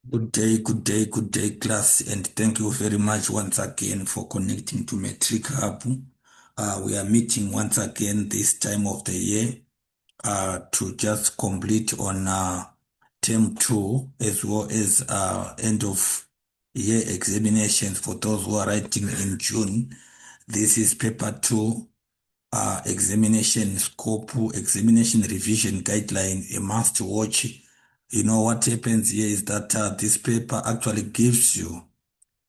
Good day, good day, class, and thank you very much once again for connecting to Metric Hub. We are meeting once again this time of the year to just complete on term two as well as end of year examinations for those who are writing in June. This is paper two, examination scope, examination revision guideline, a must watch. You know what happens here is that this paper actually gives you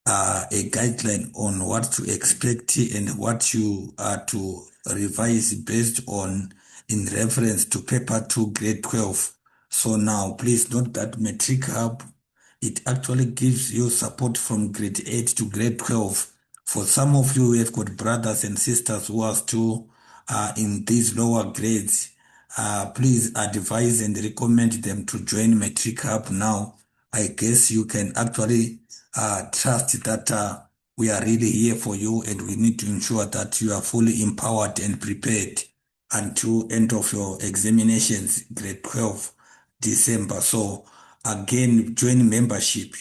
a guideline on what to expect and what you are to revise based on in reference to paper 2 grade 12. So now please note that Metric Hub, it actually gives you support from grade 8 to grade 12. For some of you who have got brothers and sisters who are still in these lower grades, please advise and recommend them to join Metric Hub now. I guess you can actually trust that we are really here for you, and we need to ensure that you are fully empowered and prepared until end of your examinations, grade 12, December. So again, join membership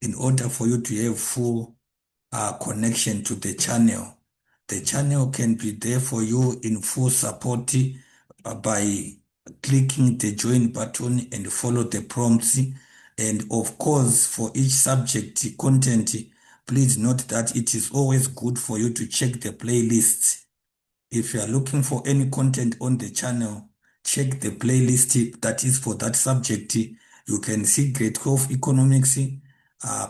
in order for you to have full connection to the channel. The channel can be there for you in full support by clicking the join button and follow the prompts. And of course, for each subject content, please note that it is always good for you to check the playlists. If you are looking for any content on the channel, check the playlist that is for that subject. You can see grade 12 economics,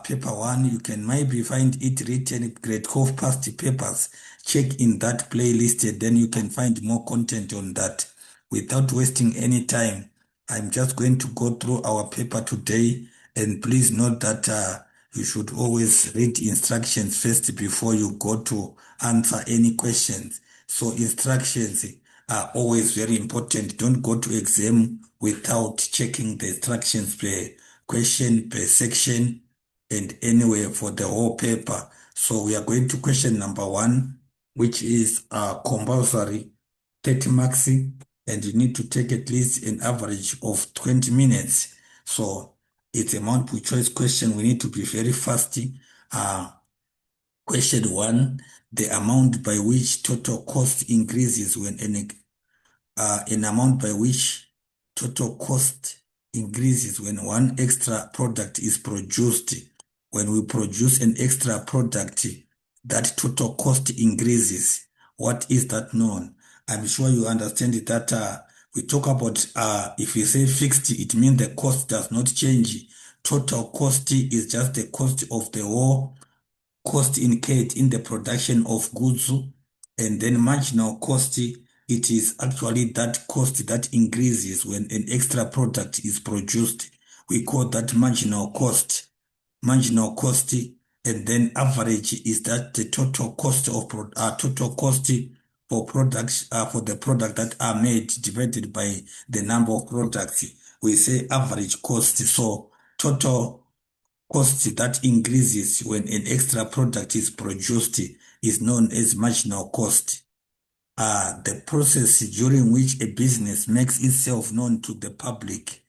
paper 1. You can maybe find it written grade 12 past papers. Check in that playlist, and then you can find more content on that. Without wasting any time, I'm just going to go through our paper today, and please note that you should always read instructions first before you go to answer any questions. So instructions are always very important. Don't go to exam without checking the instructions per question, per section, and anywhere for the whole paper. So we are going to question number 1, which is compulsory 30 marks, and you need to take at least an average of 20 minutes. So it's a multiple choice question. We need to be very fast. Question 1, the amount by which total cost increases when an amount by which total cost increases when one extra product is produced. When we produce an extra product, that total cost increases. What is that known? I'm sure you understand that we talk about if we say fixed, it means the cost does not change. Total cost is just the cost of the whole cost incurred in the production of goods, and then marginal cost, it is actually that cost that increases when an extra product is produced. We call that marginal cost. Marginal cost, and then average is that the total cost of total cost for products for the product that are made divided by the number of products. We say average cost. So total cost that increases when an extra product is produced is known as marginal cost. The process during which a business makes itself known to the public.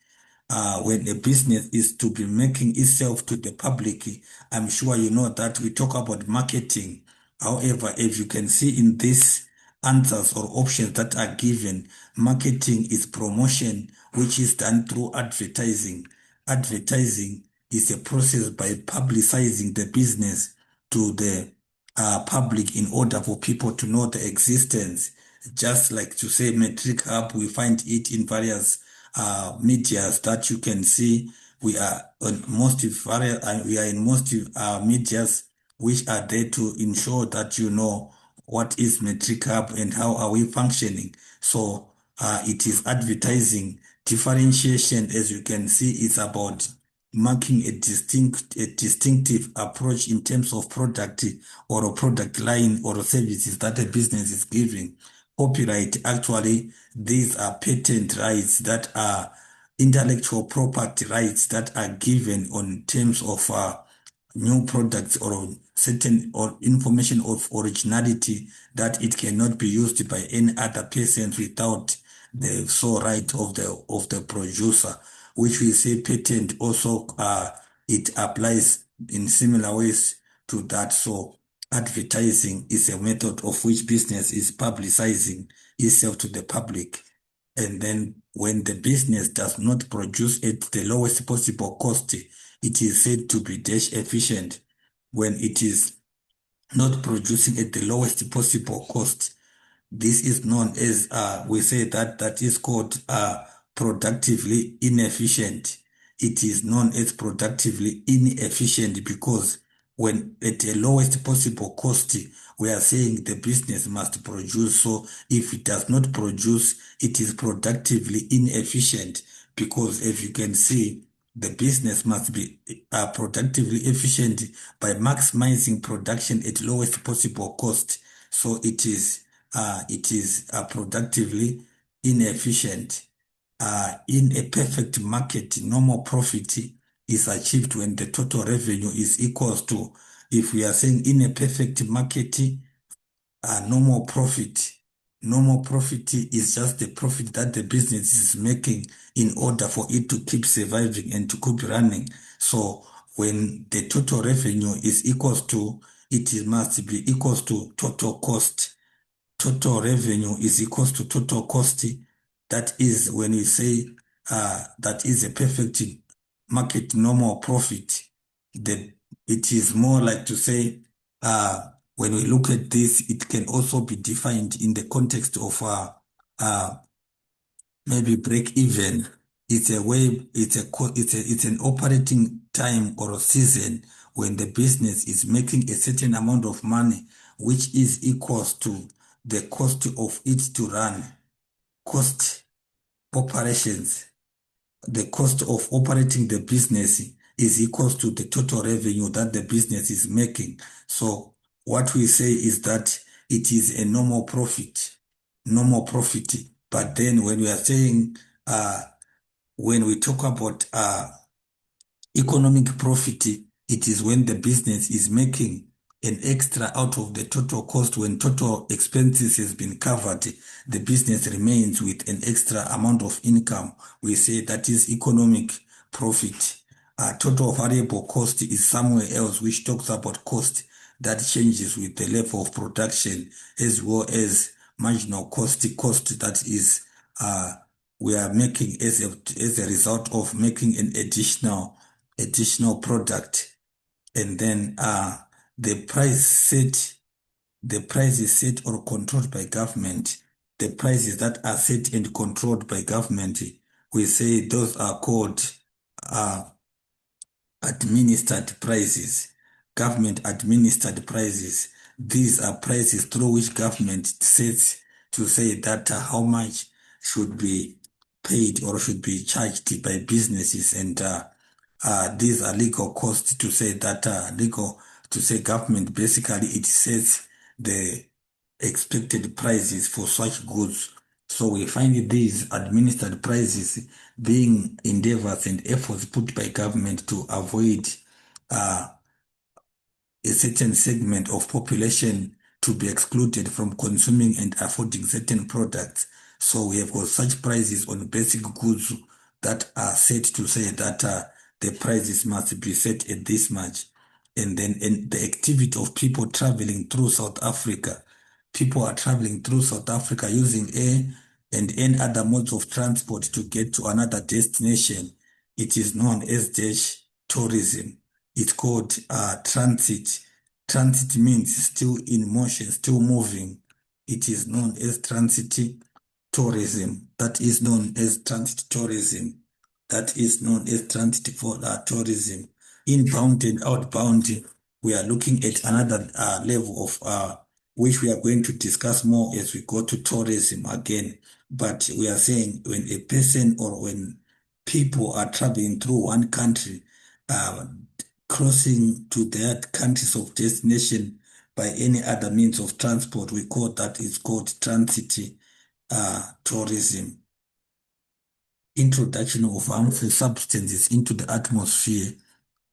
When a business is to be making itself to the public, I'm sure you know that we talk about marketing. However, if you can see in these answers or options that are given, marketing is promotion, which is done through advertising. Advertising is a process by publicizing the business to the public in order for people to know the existence. Just like to say Metric Hub, we find it in various medias that you can see. We are on most various, we are in most medias which are there to ensure that you know what is Metric Hub and how are we functioning. So it is advertising. Differentiation, as you can see, is about marking a distinctive approach in terms of product or a product line or services that a business is giving. Copyright, actually, these are patent rights that are intellectual property rights that are given on terms of new products or certain or information of originality that it cannot be used by any other person without the sole right of the producer, which we say patent also it applies in similar ways to that. So advertising is a method of which business is publicizing itself to the public. And then when the business does not produce at the lowest possible cost, it is said to be dash efficient. When it is not producing at the lowest possible cost, this is known as, we say that is called productively inefficient. It is known as productively inefficient because when at the lowest possible cost, we are saying the business must produce. So if it does not produce, it is productively inefficient because if you can see, the business must be productively efficient by maximizing production at lowest possible cost. So it is productively inefficient. In a perfect market, normal profit is achieved when the total revenue is equals to, if we are saying in a perfect market, normal profit. Normal profit is just the profit that the business is making in order for it to keep surviving and to keep running. So when the total revenue is equals to, must be equals to total cost. Total revenue is equals to total cost. That is when we say that is a perfect market normal profit. It is more like to say, when we look at this, it can also be defined in the context of uh, maybe break even. It's a way, it's an operating time or a season when the business is making a certain amount of money, which is equals to the cost of it to run. Cost operations, the cost of operating the business is equals to the total revenue that the business is making. So what we say is that it is a normal profit, normal profit. But then when we are saying, when we talk about economic profit, it is when the business is making an extra out of the total cost. When total expenses has been covered, the business remains with an extra amount of income. We say that is economic profit. Total variable cost is somewhere else, which talks about cost that changes with the level of production, as well as marginal cost that is we are making as a result of making an additional product. And then the price set the price is set or controlled by government. The prices that are set and controlled by government, we say those are called uh, administered prices, government administered prices. These are prices through which government sets to say that how much should be paid or should be charged by businesses, and these are legal costs to say that legal to say government basically it sets the expected prices for such goods. So we find these administered prices being endeavors and efforts put by government to avoid uh, a certain segment of population to be excluded from consuming and affording certain products. So we have got such prices on basic goods that are set to say that the prices must be set at this much. And then the activity of people traveling through South Africa. People are traveling through South Africa using air and any other modes of transport to get to another destination. It is known as dash tourism. It's called transit. Transit means still in motion, still moving. It is known as transit tourism. That is known as transit tourism. That is known as transit for tourism. Inbound and outbound, we are looking at another level of which we are going to discuss more as we go to tourism again. But we are saying when a person or when people are traveling through one country, uh, crossing to their countries of destination by any other means of transport, we call that is called transit tourism. Introduction of harmful substances into the atmosphere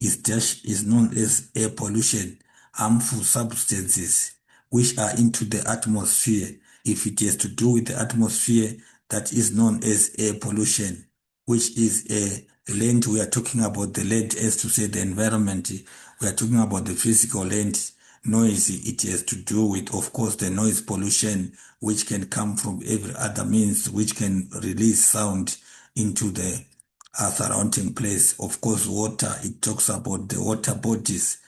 is known as air pollution. Harmful substances which are into the atmosphere, if it has to do with the atmosphere, that is known as air pollution, which is a Land, we are talking about the land as to say the environment. We are talking about the physical land. Noise, it has to do with, of course, the noise pollution, which can come from every other means, which can release sound into the surrounding place. Of course, water, it talks about the water bodies.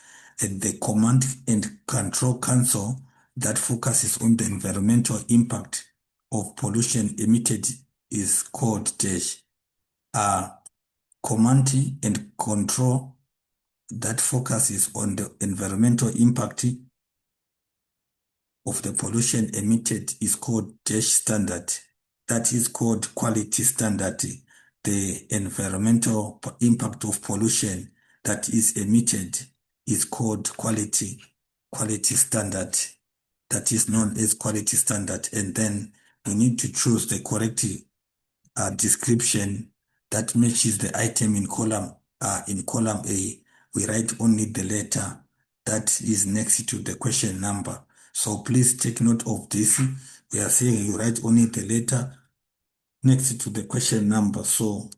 And the Command and Control Council that focuses on the environmental impact of pollution emitted is called DASH. Command and Control that focuses on the environmental impact of the pollution emitted is called DASH standard. That is called quality standard. The environmental impact of pollution that is emitted is called quality standard. That is known as quality standard. And then we need to choose the correct description that matches the item in column A. We write only the letter that is next to the question number. So please take note of this. We are saying you write only the letter next to the question number. So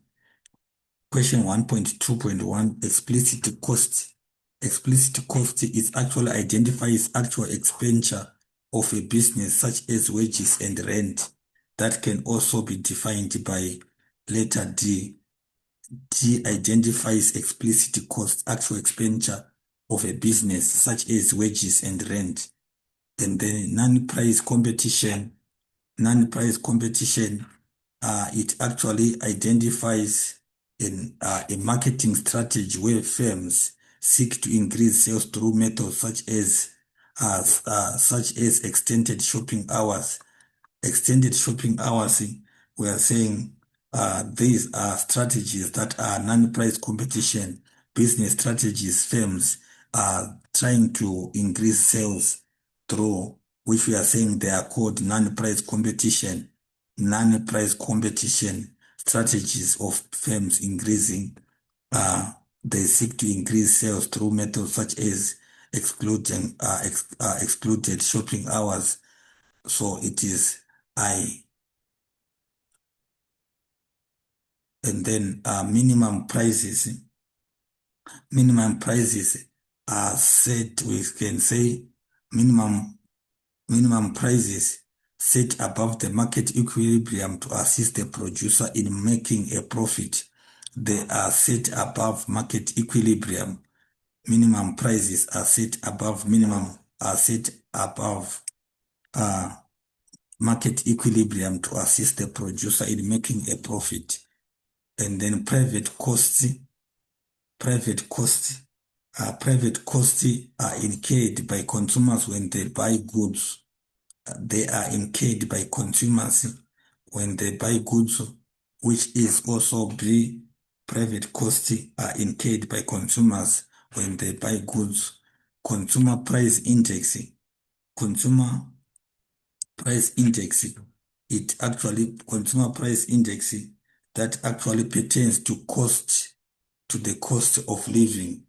question 1.2.1, explicit cost. Explicit cost is actually identifies actual expenditure of a business such as wages and rent. That can also be defined by letter D. D identifies explicit cost, actual expenditure of a business such as wages and rent. And then non-price competition, it actually identifies a marketing strategy where firms seek to increase sales through methods such as extended shopping hours. Extended shopping hours, we are saying these are strategies that are non-price competition, business strategies firms are trying to increase sales through, which we are saying they are called non-price competition strategies of firms increasing. They seek to increase sales through methods such as excluded shopping hours. So it is I. And then minimum prices are set, we can say minimum prices set above the market equilibrium to assist the producer in making a profit. They are set above market equilibrium. Minimum prices are set above market equilibrium to assist the producer in making a profit. And then private costs are incurred by consumers when they buy goods. They are incurred by consumers when they buy goods, which is also B. Private costs are incurred by consumers when they buy goods. Consumer price index, consumer price index that actually pertains to the cost of living.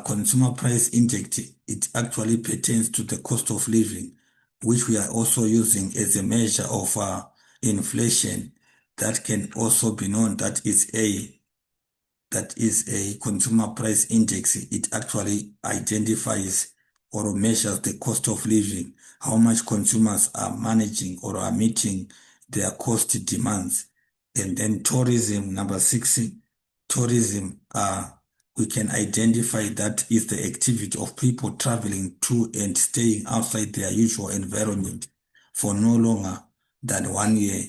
Consumer price index, it actually pertains to the cost of living, which we are also using as a measure of inflation. That can also be known that is a consumer price index. It actually identifies or measures the cost of living, how much consumers are managing or are meeting their cost demands. And then tourism, number 6, tourism, we can identify that is the activity of people traveling to and staying outside their usual environment for no longer than 1 year.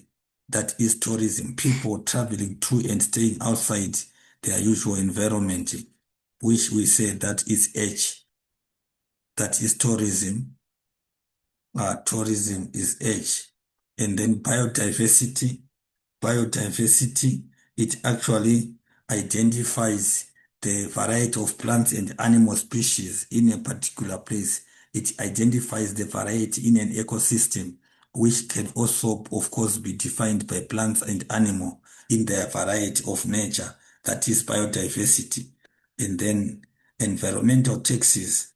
That is tourism, people traveling to and staying outside their usual environment, which we say that is H. That is tourism. Tourism is H. And then biodiversity, it actually identifies the variety of plants and animal species in a particular place. It identifies the variety in an ecosystem, which can also, of course, be defined by plants and animal in their variety of nature. That is biodiversity. And then environmental taxes,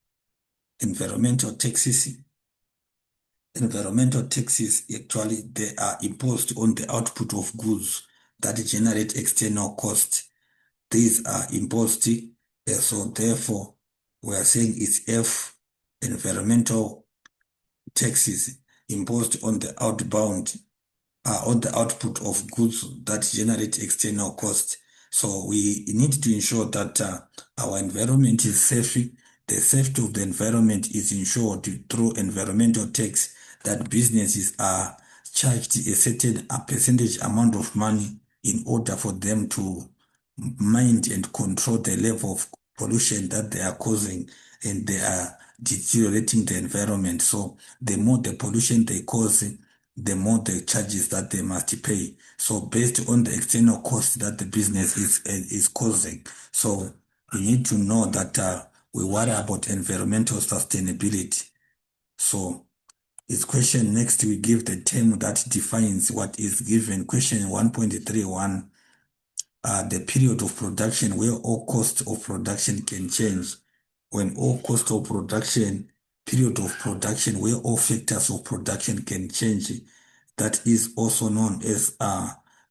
actually, they are imposed on the output of goods. that generate external cost. These are imposed, so therefore we are saying it's F, environmental taxes imposed on the outbound, on the output of goods that generate external cost. So we need to ensure that our environment is safe. The safety of the environment is ensured through environmental tax, that businesses are charged a certain percentage amount of money in order for them to mind and control the level of pollution that they are causing, and they are deteriorating the environment. So the more the pollution they cause, the more the charges that they must pay. So based on the external cost that the business is causing. So we need to know that we worry about environmental sustainability. So it's question next, we give the term that defines what is given. Question 1.31, the period of production where all cost of production can change. When all cost of production, period of production where all factors of production can change, that is also known as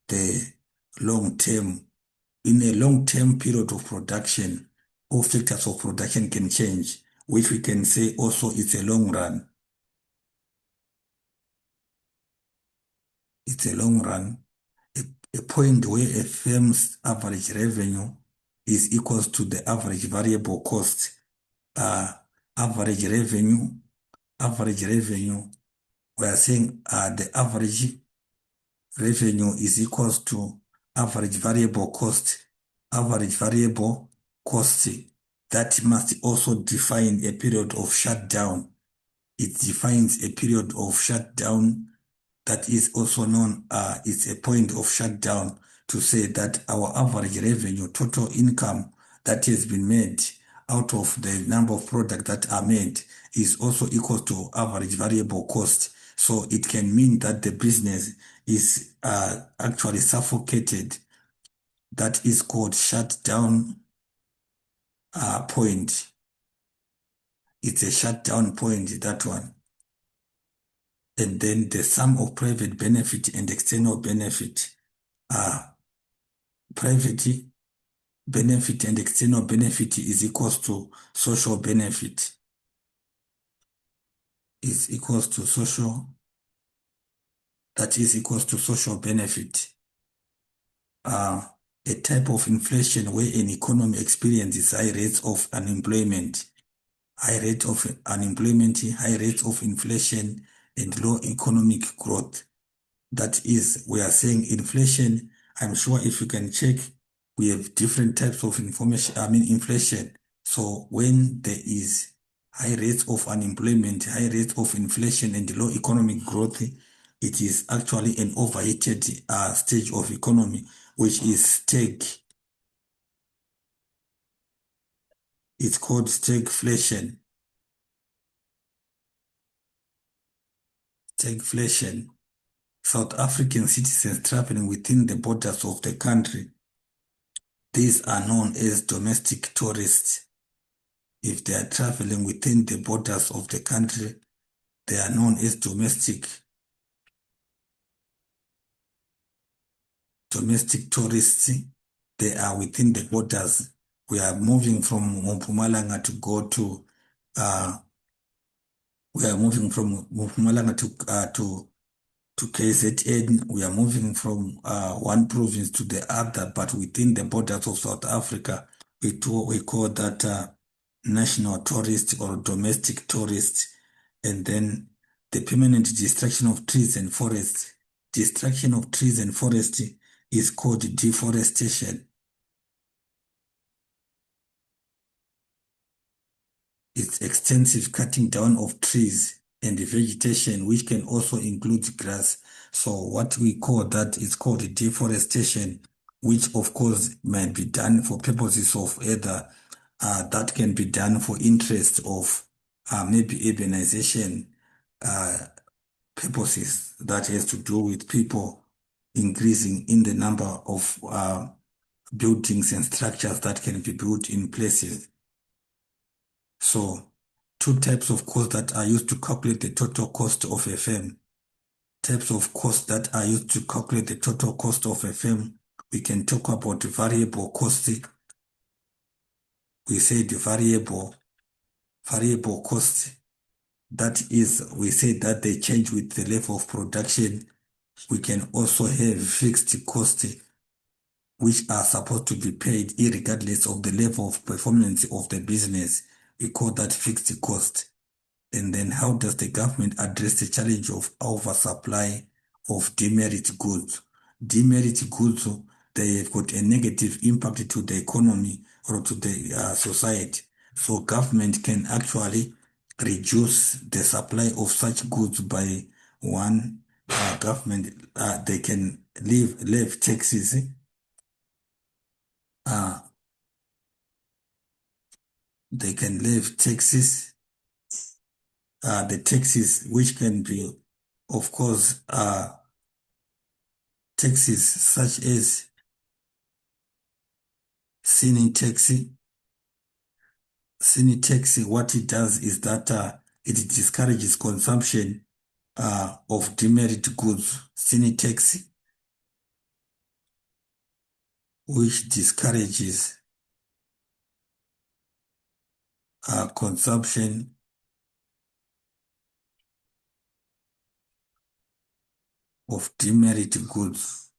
the long term. In a long term period of production, all factors of production can change, which we can say also it's a long run. It's a long run. A point where a firm's average revenue is equals to the average variable cost. Average revenue, we are saying the average revenue is equals to average variable cost. Average variable cost, that must also define a period of shutdown. It defines a period of shutdown that is also known, it's a point of shutdown, to say that our average revenue, total income that has been made out of the number of products that are made, is also equal to average variable cost. So it can mean that the business is actually suffocated. That is called shutdown point. It's a shutdown point, that one. And then the sum of private benefit and external benefit. Private benefit and external benefit is equals to social benefit. Is equals to social, that is equals to social benefit. A type of inflation where an economy experiences high rates of unemployment, high rate of unemployment, high rates of inflation, and low economic growth. That is, we are saying inflation. I'm sure if you can check, we have different types of inflation. So when there is high rates of unemployment, high rates of inflation, and low economic growth, it is actually an overheated stage of economy, which is stag. It's called stagflation. Stagflation. South African citizens traveling within the borders of the country, these are known as domestic tourists. If they are traveling within the borders of the country, they are known as domestic tourists. They are within the borders. We are moving from Mpumalanga to go to we are moving from Mpumalanga to KZN. We are moving from one province to the other, but within the borders of South Africa. We call that national tourist or domestic tourist. And then the permanent destruction of trees and forests. Destruction of trees and forests is called deforestation. It's extensive cutting down of trees and vegetation, which can also include grass. So what we call that is called deforestation, which of course might be done for purposes of either that can be done for interest of maybe urbanization purposes, that has to do with people increasing in the number of buildings and structures that can be built in places. So two types of costs that are used to calculate the total cost of a firm. types of costs that are used to calculate the total cost of a firm. We can talk about variable cost. We said variable cost. That is, we say that they change with the level of production. We can also have fixed costs, which are supposed to be paid irregardless of the level of performance of the business. We call that fixed cost. And then how does the government address the challenge of oversupply of demerit goods? Demerit goods, they have got a negative impact to the economy or to the society. So government can actually reduce the supply of such goods by one, they can leave taxes, uh, they can leave taxes, the taxes which can be, of course, taxes such as sin tax. Sin tax, what it does is that it discourages consumption of demerit goods. Sin tax, which discourages consumption of demerit goods.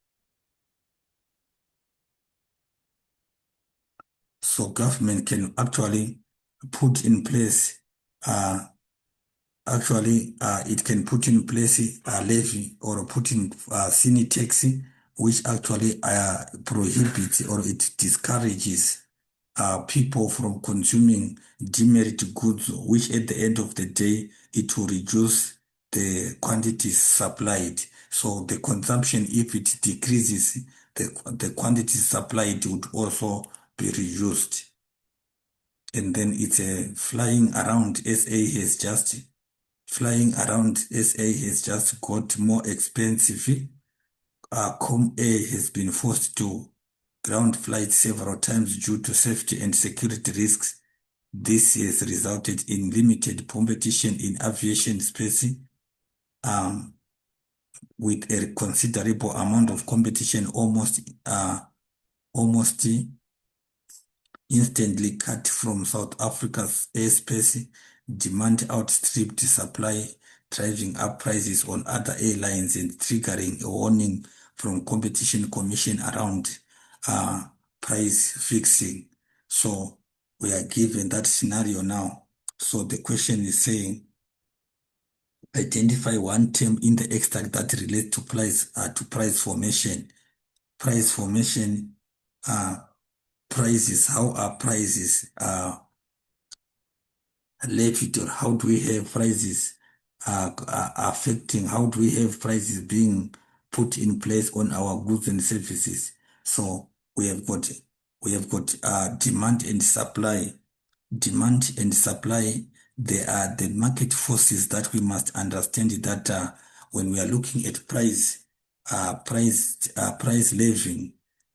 So government can actually put in place, it can put in place a levy or put in sin tax, which actually prohibits or it discourages people from consuming demerit goods, which at the end of the day, it will reduce the quantities supplied. So the consumption, if it decreases, the quantities supplied would also be reduced. And then it's flying around SA has just got more expensive. ComAir has been forced to ground flights several times due to safety and security risks. This has resulted in limited competition in aviation space, with a considerable amount of competition almost instantly cut from South Africa's airspace. Demand outstripped supply, driving up prices on other airlines and triggering a warning from Competition Commission around price fixing. So we are given that scenario now. So the question is saying, identify one term in the extract that relates to price formation. Price formation, prices, how are prices levied, or how do we have prices affecting, how do we have prices being put in place on our goods and services? So we have got demand and supply. Demand and supply, they are the market forces that we must understand that when we are looking at price levying,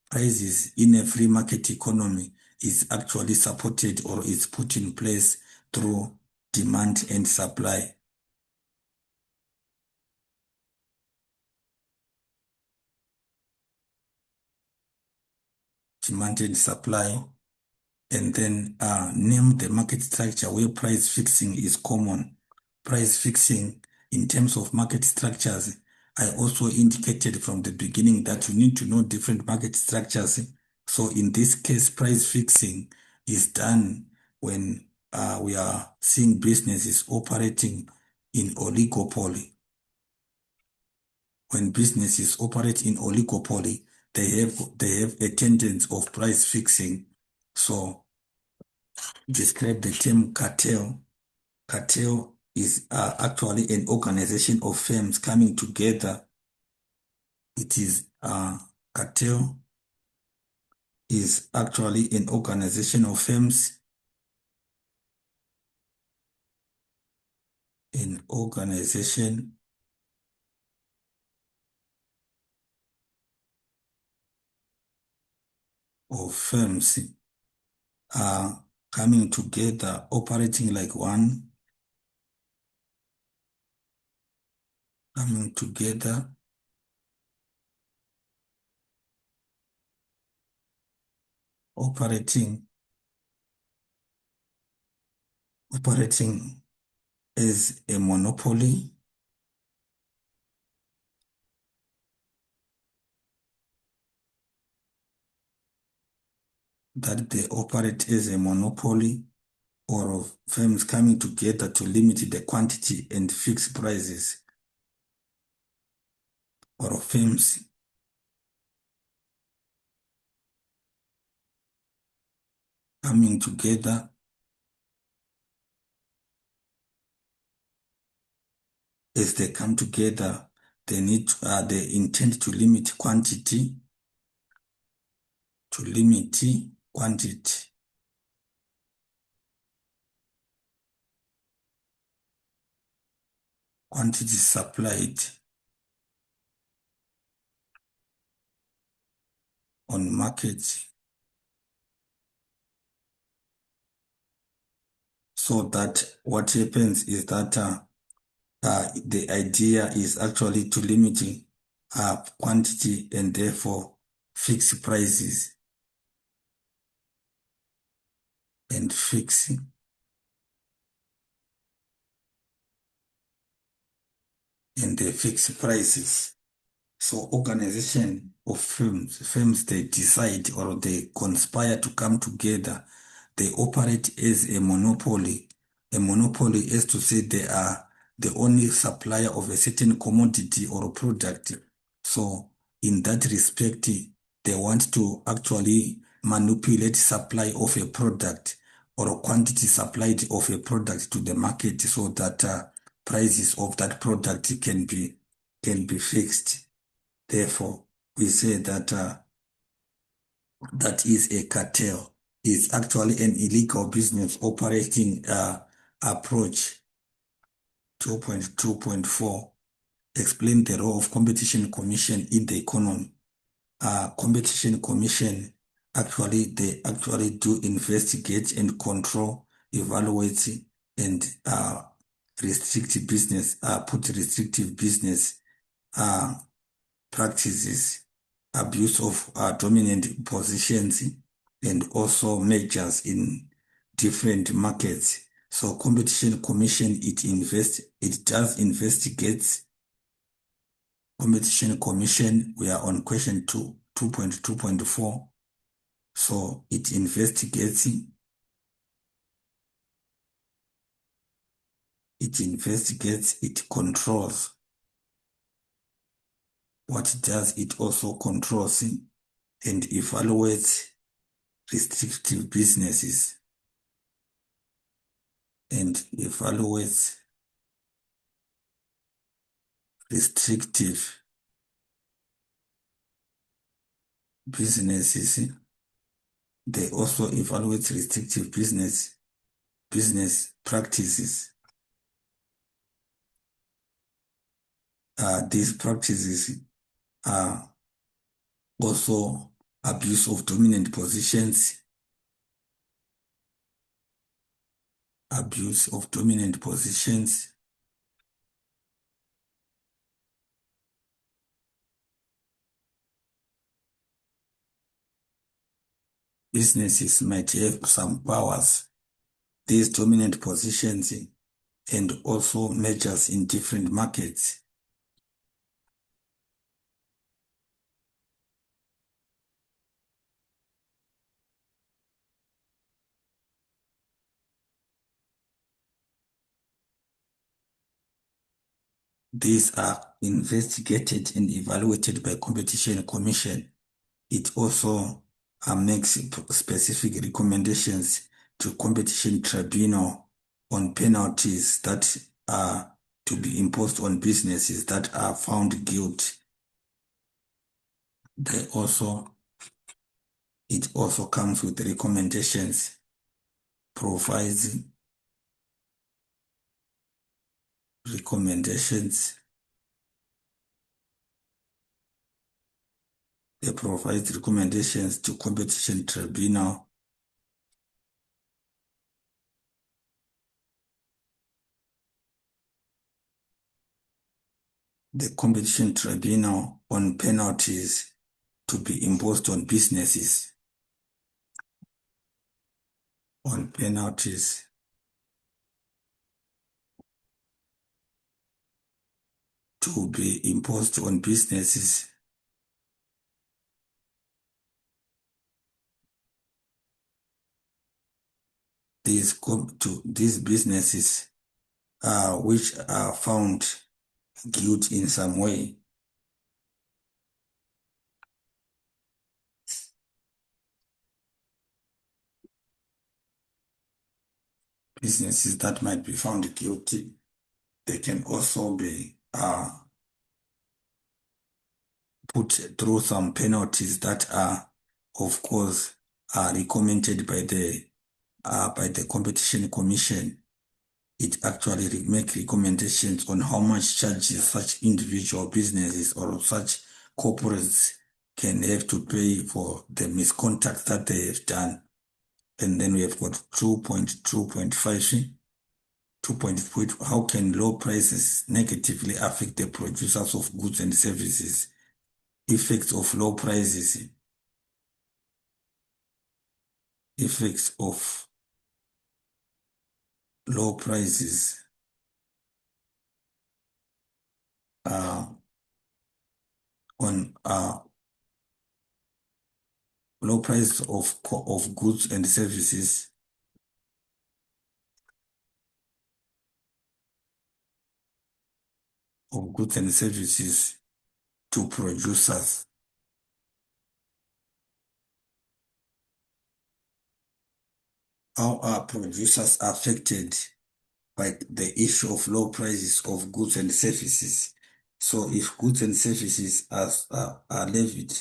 prices in a free market economy is actually supported or is put in place through demand and supply. Demand and supply. And then name the market structure where price fixing is common. Price fixing in terms of market structures, I also indicated from the beginning that you need to know different market structures. So in this case, price fixing is done when we are seeing businesses operating in oligopoly. When businesses operate in oligopoly, they have a tendency of price fixing. So describe the term cartel. Cartel is actually an organization of firms coming together. It is cartel is actually an organization of firms, an organization of firms coming together, operating like one, coming together, operating as a monopoly, that they operate as a monopoly, or of firms coming together to limit the quantity and fix prices, or of firms coming together as they come together, they intend to limit quantity, quantity, quantity supplied on markets, so that what happens is that the idea is actually to limit quantity and therefore fix prices and fix and they fix prices. So organization of firms they decide or they conspire to come together. They operate as a monopoly. A monopoly is to say they are the only supplier of a certain commodity or product. So in that respect, they want to actually manipulate supply of a product or quantity supplied of a product to the market so that prices of that product can be fixed. Therefore, we say that that is a cartel. It's actually an illegal business operating approach. 2.2.4 explain the role of Competition Commission in the economy. Competition Commission they actually do investigate and control, evaluate and restrict business, put restrictive business practices, abuse of dominant positions, and also measures in different markets. So Competition Commission, it does investigate. Competition Commission, we are on question 2.2.4. So it investigates, it controls. What it does, it also controls and evaluates restrictive businesses and evaluates restrictive businesses. They also evaluate restrictive business practices. These practices are also abuse of dominant positions, abuse of dominant positions, businesses might have some powers, these dominant positions, and also measures in different markets. These are investigated and evaluated by Competition Commission. It also makes specific recommendations to Competition Tribunal on penalties that are to be imposed on businesses that are found guilty. It also comes with recommendations, provides recommendations. They provide recommendations to Competition Tribunal the Competition Tribunal on penalties to be imposed on businesses. On penalties to be imposed on businesses. These businesses which are found guilty in some way. Businesses that might be found guilty, they can also be put through some penalties that are, of course, recommended by the Competition Commission. It actually make recommendations on how much charges such individual businesses or such corporates can have to pay for the misconduct that they have done. And then we have got 2.2.5. 2. How can low prices negatively affect the producers of goods and services? Effects of low prices. Effects of low prices on low price of goods and services. Of goods and services to producers. How are producers affected by the issue of low prices of goods and services? So if goods and services are levied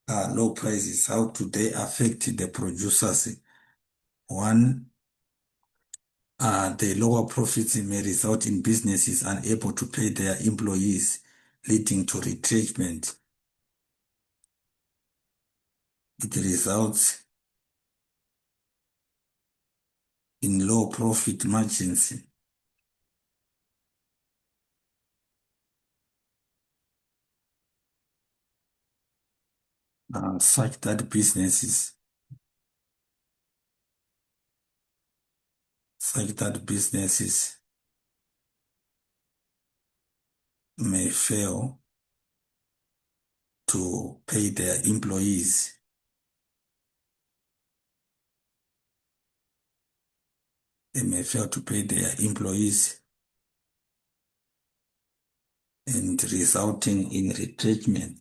low prices, how do they affect the producers? One, the lower profits may result in businesses unable to pay their employees, leading to retrenchment. It results in low profit margins. Such that businesses may fail to pay their employees. They may fail to pay their employees and resulting in retrenchment.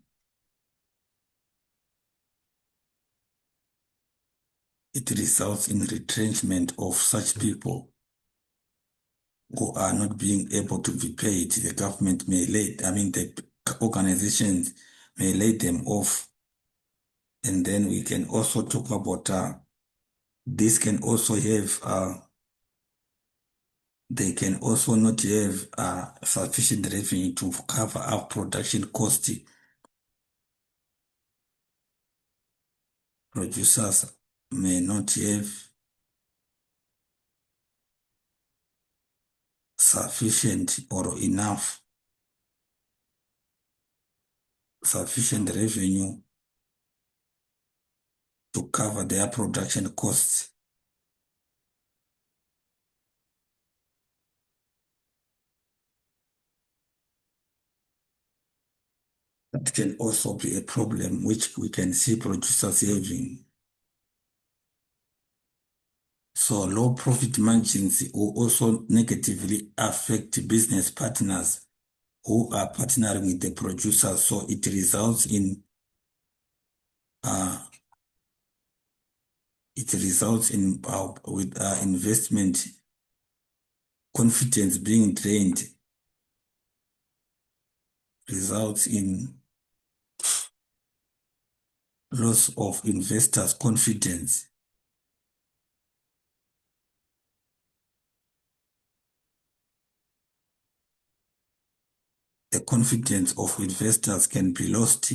It results in retrenchment of such people who are not being able to be paid. The government may the organizations may lay them off. And then we can also talk about this can also have they can also not have sufficient revenue to cover up production cost. Producers may not have sufficient or enough sufficient revenue to cover their production costs. That can also be a problem which we can see producers having. So low profit margins will also negatively affect business partners who are partnering with the producers. So it results in with investment confidence being drained, results in loss of investors' confidence. The confidence of investors can be lost,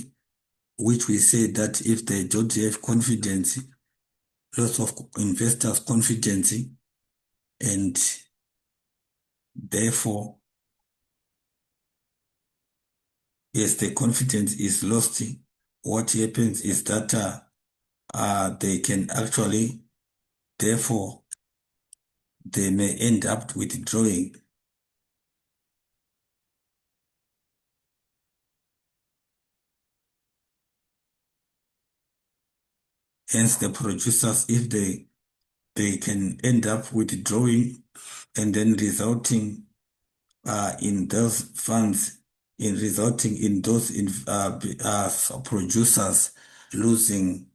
which we say that if they don't have confidence, loss of investors' confidence, and therefore As the confidence is lost, what happens is that they can actually, therefore, they may end up withdrawing. Hence, the producers, if they can end up withdrawing and then resulting in those funds, in resulting in those producers losing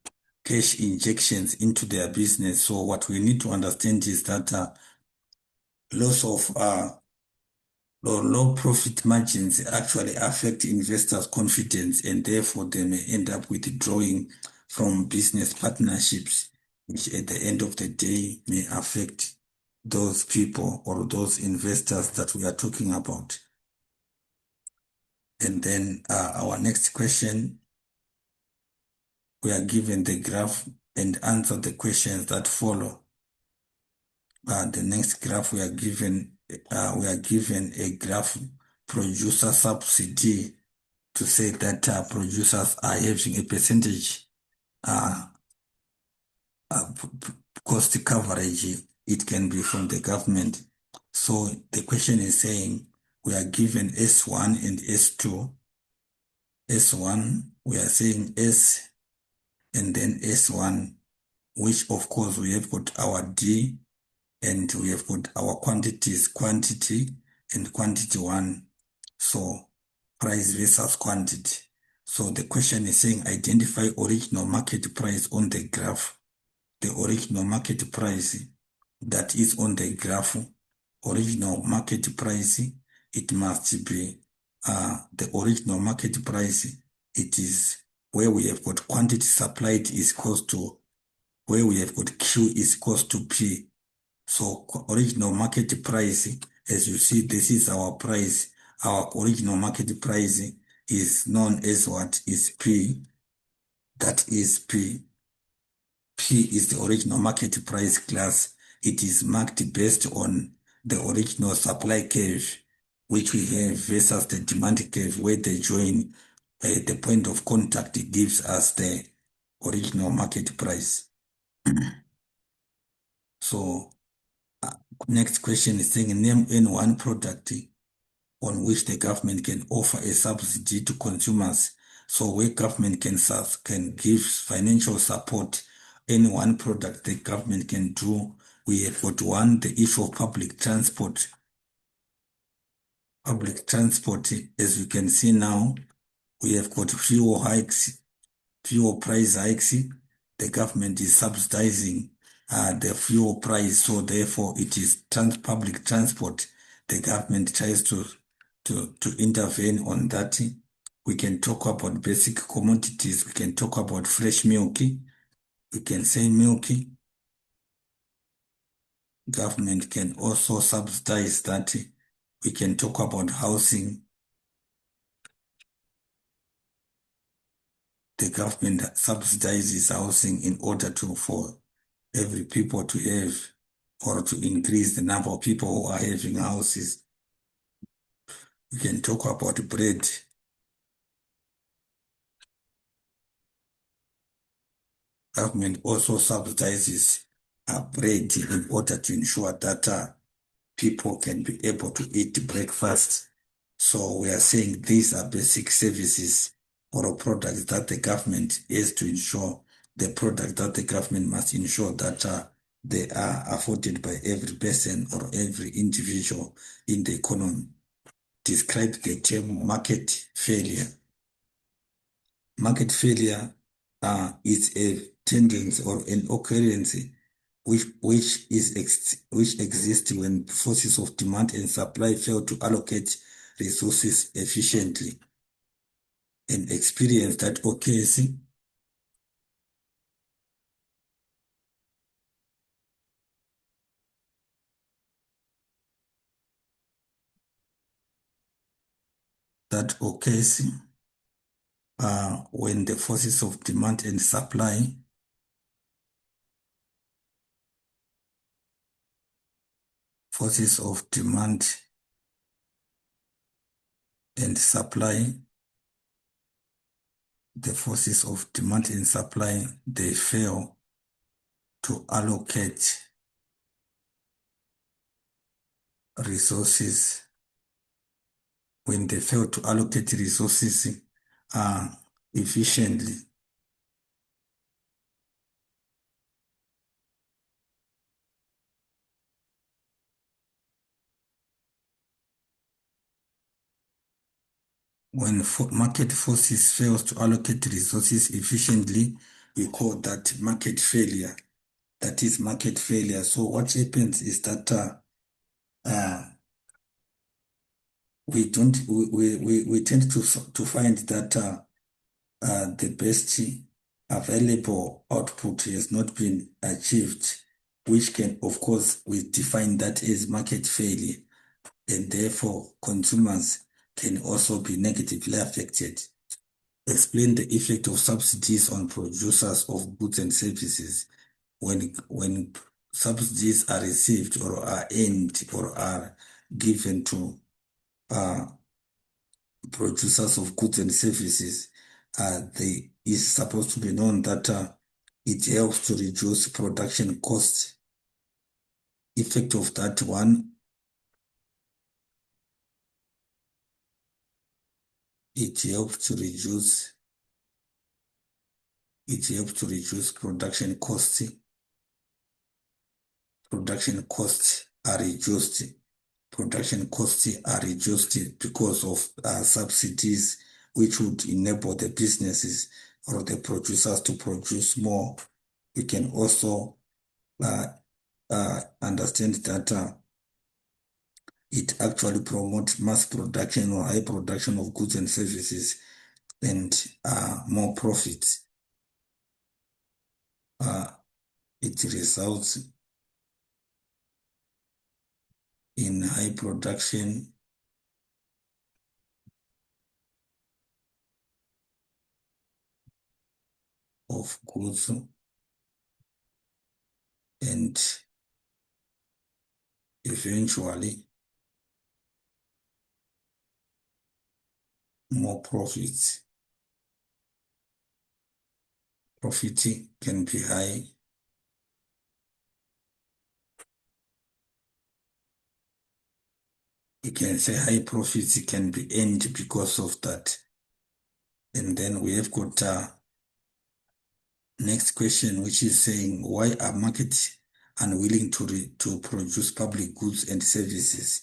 cash injections into their business. So what we need to understand is that loss of or low profit margins actually affect investors' confidence, and therefore they may end up withdrawing from business partnerships, which at the end of the day may affect those people or those investors that we are talking about. And then our next question, we are given the graph and answer the questions that follow. The next graph we are given a graph producer subsidy to say that producers are having a percentage cost coverage. It can be from the government. So the question is saying we are given S1 and S2. S1, we are saying S and then S1, which of course we have got our D and we have got our quantities, quantity and quantity 1. So price versus quantity. So the question is saying identify original market price on the graph. The original market price that is on the graph, original market price, it must be the original market price. It is where we have got quantity supplied is equals to where we have got Q is equals to P. So original market price, as you see, this is our price. Our original market price is known as what is P. That is P. P is the original market price class. It is marked based on the original supply curve, which we have versus the demand curve, where they join the point of contact gives us the original market price. So next question is saying name any one product on which the government can offer a subsidy to consumers. So where government can give financial support, any one product the government can do. We have got one, the issue of public transport. Public transport, as you can see now, we have got fuel hikes, fuel price hikes. The government is subsidizing the fuel price, so therefore it is public transport. The government tries to intervene on that. We can talk about basic commodities. We can talk about fresh milk. We can say milk. Government can also subsidize that. We can talk about housing. The government subsidizes housing in order for every people to have or to increase the number of people who are having houses. We can talk about bread. Government also subsidizes bread in order to ensure that people can be able to eat breakfast. So we are saying these are basic services or products that the government has to ensure, the product that the government must ensure that they are afforded by every person or every individual in the economy. Describe the term market failure. Market failure is a tendency or an occurrence which exists when forces of demand and supply fail to allocate resources efficiently. An experience that occurs when the forces of demand and supply the forces of demand and supply, they fail to allocate resources. When they fail to allocate resources efficiently, when market forces fails to allocate resources efficiently, we call that market failure. That is market failure. So what happens is that we tend to find that the best available output has not been achieved, which can, of course, we define that as market failure, and therefore consumers can also be negatively affected. Explain the effect of subsidies on producers of goods and services. When subsidies are received or are aimed or are given to producers of goods and services, they is supposed to be known that it helps to reduce production costs. Effect of that one, it helps to reduce production costs. Production costs are reduced. Production costs are reduced because of subsidies, which would enable the businesses or the producers to produce more. We can also understand that it actually promotes mass production or high production of goods and services and more profits. It results in high production of goods and eventually more profits. Profit can be high. We can say high profits can be earned because of that. And then we have got next question, which is saying, why are markets unwilling to produce public goods and services?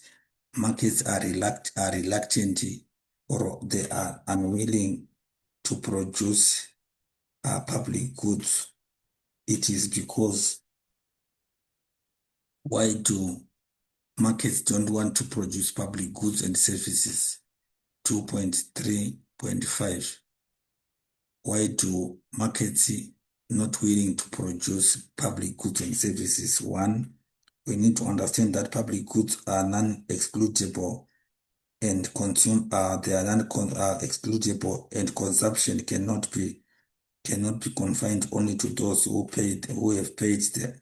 Markets are reluctant or they are unwilling to produce public goods. It is because why do markets don't want to produce public goods and services? 2.3.5. Why do markets not willing to produce public goods and services? One, we need to understand that public goods are non-excludable and they are non-excludable, and consumption cannot be confined only to those who have paid them.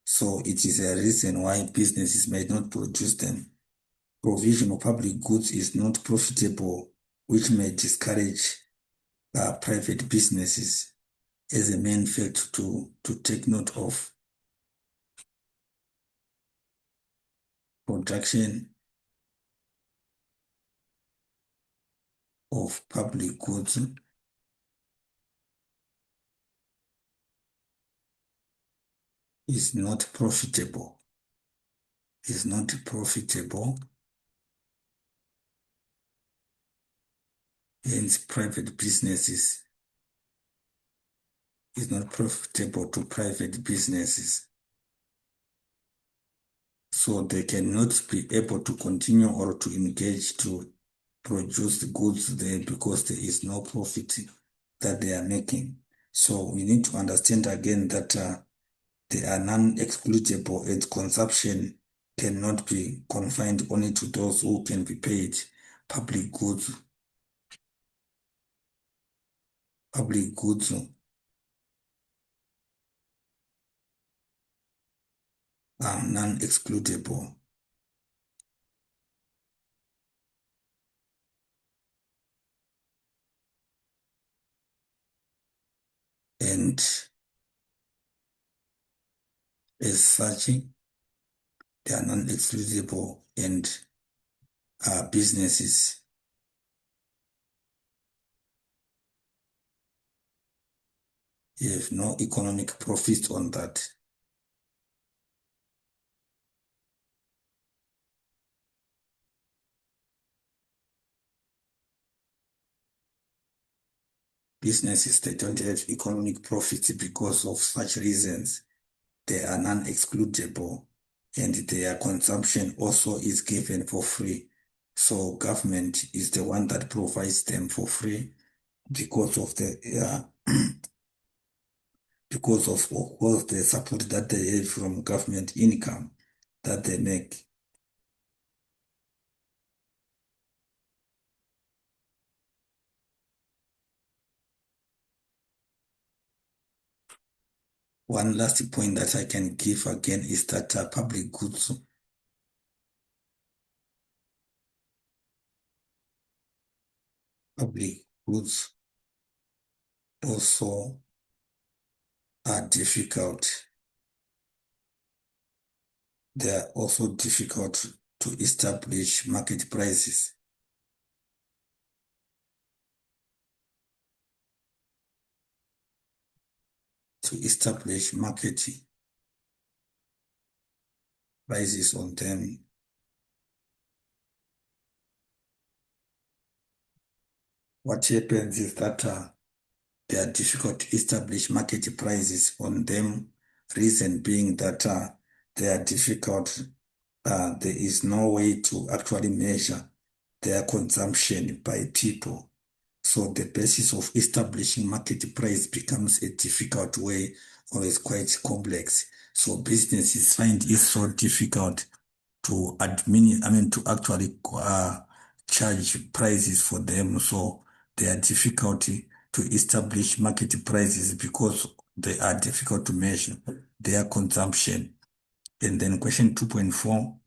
So it is a reason why businesses may not produce them. Provision of public goods is not profitable, which may discourage private businesses as a main fact to take note of. Production of public goods is not profitable. Hence, private businesses is not profitable to private businesses. So they cannot be able to continue or to engage to produce the goods there because there is no profit that they are making. So we need to understand again that they are non-excludable and consumption cannot be confined only to those who can be paid. Public goods are non-excludable. and as such, they are non-excludable and businesses have no economic profit on that. Businesses, they don't have economic profits because of such reasons. They are non-excludable and their consumption also is given for free. So government is the one that provides them for free because of the because of course the support that they have from government income that they make. One last point that I can give again is that public goods also are difficult. They are also difficult to establish market prices. To establish market prices on them. What happens is that they are difficult to establish market prices on them. Reason being that they are difficult. There is no way to actually measure their consumption by people. So the basis of establishing market price becomes a difficult way or is quite complex. So businesses find it so difficult to to actually charge prices for them. So they are difficult to establish market prices because they are difficult to measure their consumption. And then question 2.4.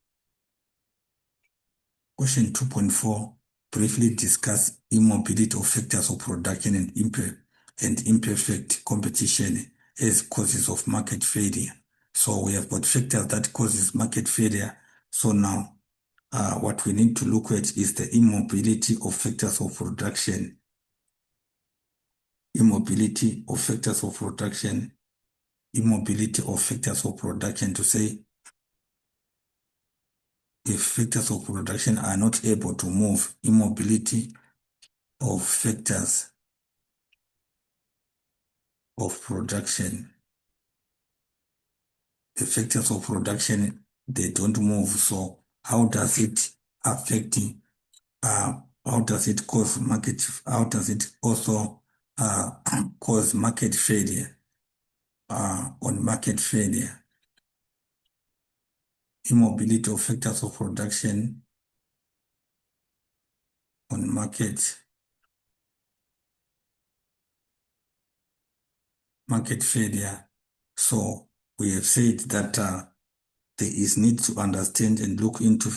Question 2.4 briefly discuss immobility of factors of production and imperfect competition as causes of market failure. So we have got factors that causes market failure. So now what we need to look at is the immobility of factors of production. Immobility of factors of production. Immobility of factors of production to say if factors of production are not able to move, immobility of factors of production. The factors of production, they don't move. So how does it affect, how does it cause market, how does it also cause market failure, on market failure? Immobility of factors of production on market failure. So we have said that there is need to understand and look into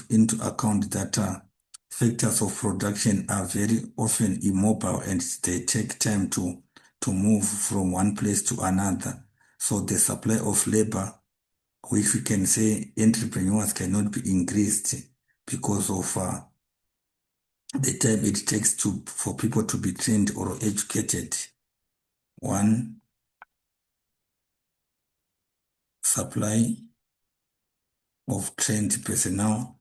account that factors of production are very often immobile and they take time to move from one place to another. So the supply of labor, which we can say entrepreneurs cannot be increased because of the time it takes for people to be trained or educated. One, supply of trained personnel.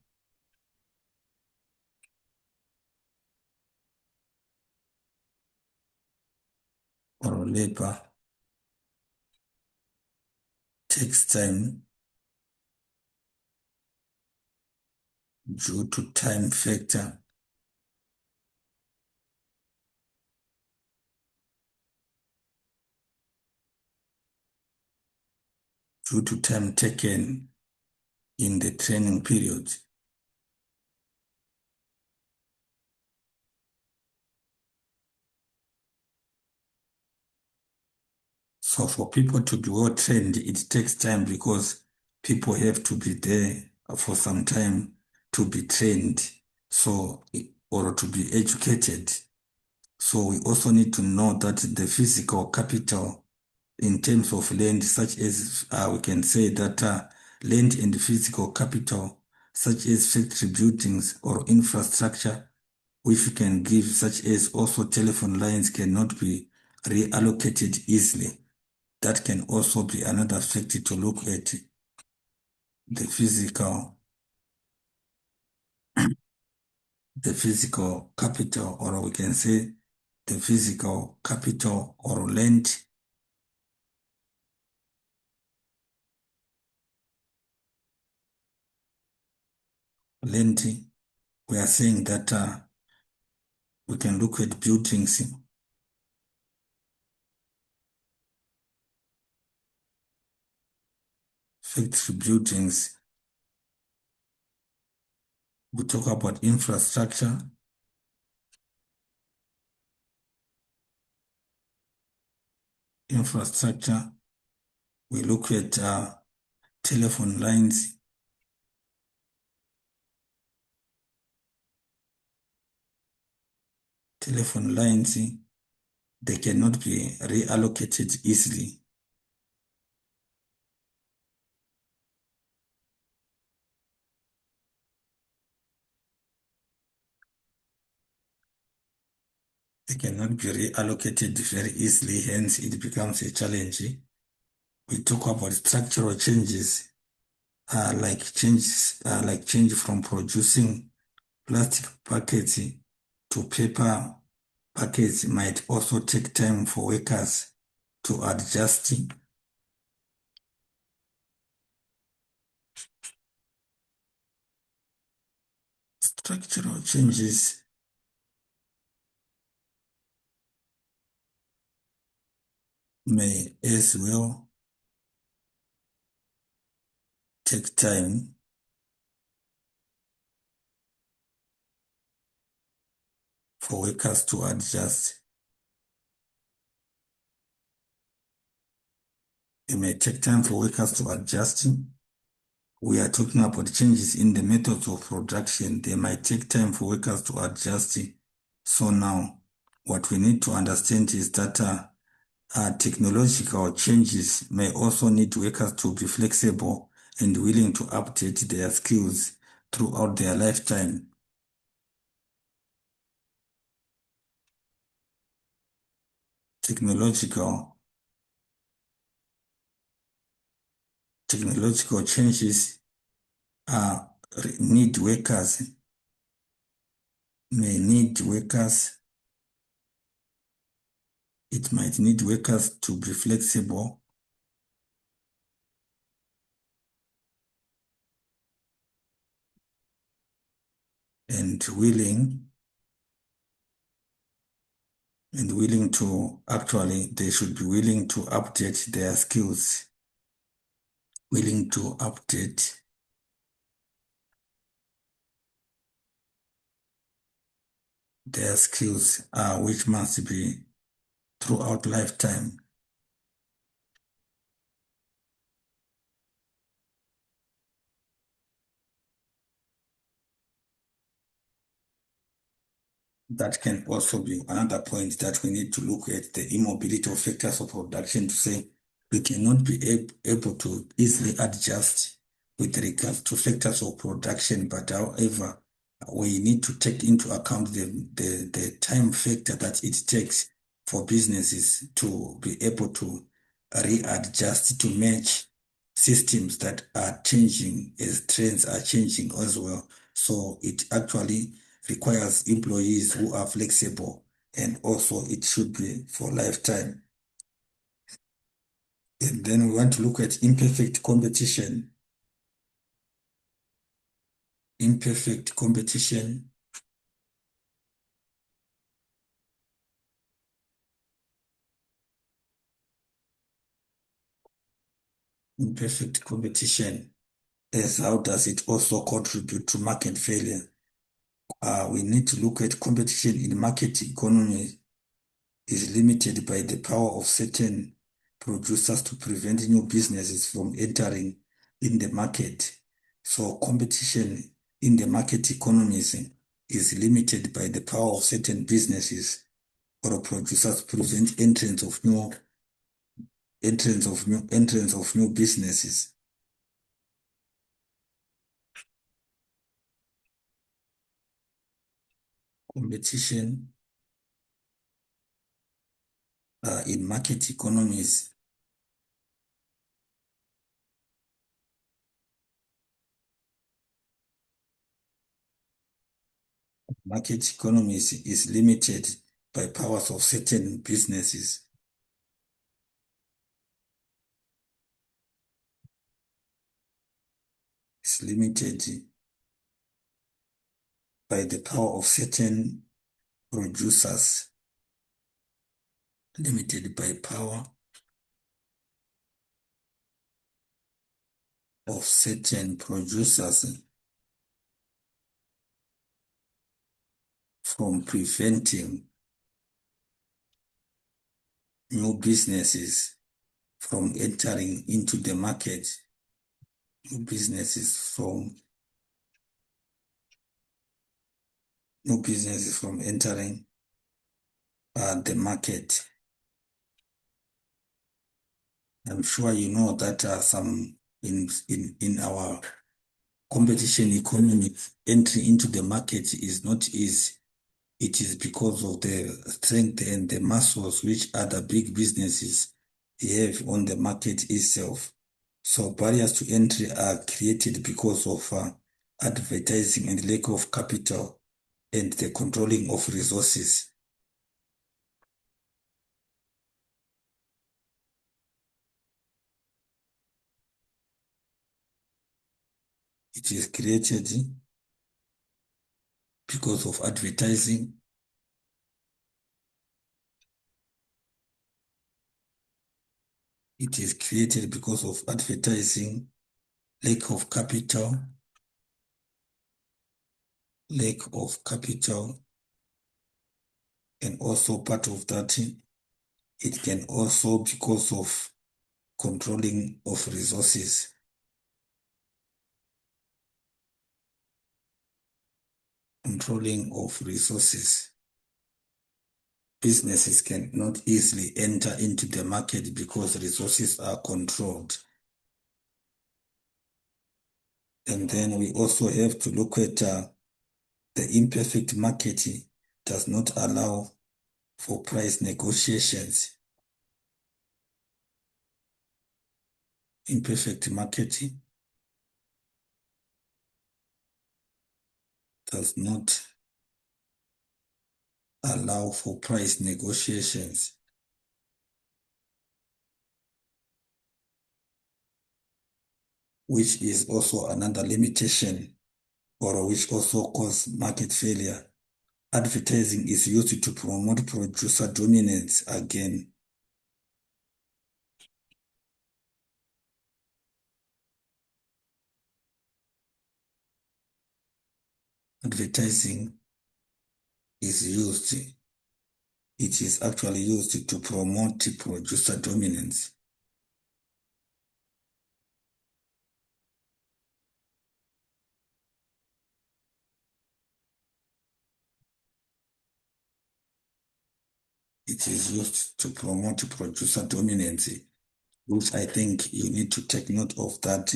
Or labor takes time due to time factor. Due to time taken in the training period. So for people to be well trained, it takes time because people have to be there for some time to be trained, so or to be educated. So we also need to know that the physical capital in terms of land, such as we can say that land and physical capital, such as factory buildings or infrastructure, which we can give, such as also telephone lines, cannot be reallocated easily. That can also be another factor to look at, the physical capital, or we can say the physical capital or land. Land, we are saying that we can look at buildings, factory buildings. We talk about infrastructure. We look at telephone lines. Telephone lines, they cannot be reallocated easily. They cannot be reallocated very easily, hence it becomes a challenge. We talk about structural changes, like change from producing plastic packets to paper packets might also take time for workers to adjust. Structural changes may as well take time for workers to adjust. It may take time for workers to adjust. We are talking about changes in the methods of production. They might take time for workers to adjust. So now, what we need to understand is that technological changes may also need workers to be flexible and willing to update their skills throughout their lifetime. Technological changes need workers, may need workers. It might need workers to be flexible and willing to, actually, they should be willing to update their skills, willing to update their skills, which must be throughout lifetime. That can also be another point that we need to look at, the immobility of factors of production, to say we cannot be able to easily adjust with regards to factors of production, but however, we need to take into account the time factor that it takes for businesses to be able to readjust to match systems that are changing as trends are changing as well. So it actually requires employees who are flexible, and also it should be for lifetime. And then we want to look at imperfect competition. Imperfect competition. Imperfect competition, as how does it also contribute to market failure? We need to look at competition in market economy is limited by the power of certain producers to prevent new businesses from entering in the market. So competition in the market economies is limited by the power of certain businesses or producers to prevent entrance of new entrance of new businesses. Competition in market economies. Market economies is limited by powers of certain businesses. It's limited by the power of certain producers. Limited by power of certain producers from preventing new businesses from entering into the market. New businesses from entering the market. I'm sure you know that some in our competition economy, entry into the market is not easy. It is because of the strength and the muscles which other big businesses have on the market itself. So barriers to entry are created because of advertising and lack of capital and the controlling of resources. It is created because of advertising. It is created because of advertising, lack of capital, and also part of that, it can also because of controlling of resources. Controlling of resources. Businesses cannot easily enter into the market because resources are controlled. And then we also have to look at the imperfect market does not allow for price negotiations. Imperfect market does not allow for price negotiations. Which is also another limitation, or which also cause market failure. Advertising is used to promote producer dominance again. Advertising is used, it is actually used to promote producer dominance. It is used to promote producer dominance, which I think you need to take note of that.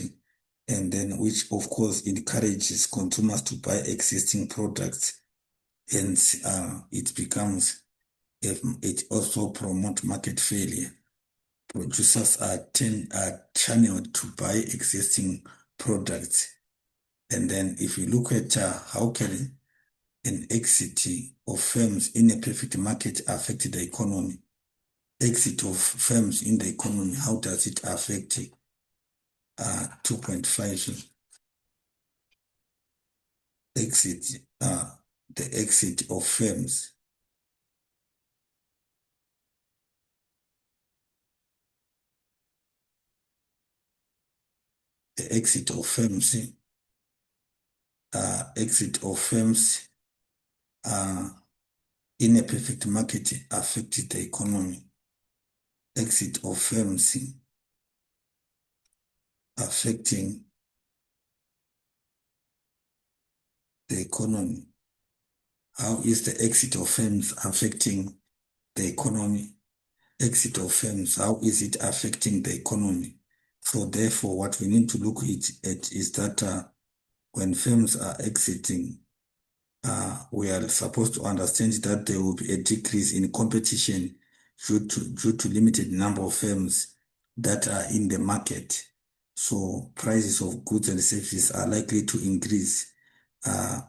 And then which of course encourages consumers to buy existing products. And it also promotes market failure. Producers are channeled to buy existing products. And then if you look at how can an exit of firms in a perfect market affect the economy? Exit of firms in the economy, how does it affect 2.5? Exit, the exit of firms. The exit of firms, in a perfect market affect the economy. Exit of firms affecting the economy. How is the exit of firms affecting the economy? exit of firms, how is it affecting the economy? So therefore, what we need to look at is that when firms are exiting, we are supposed to understand that there will be a decrease in competition due to limited number of firms that are in the market. So prices of goods and services are likely to increase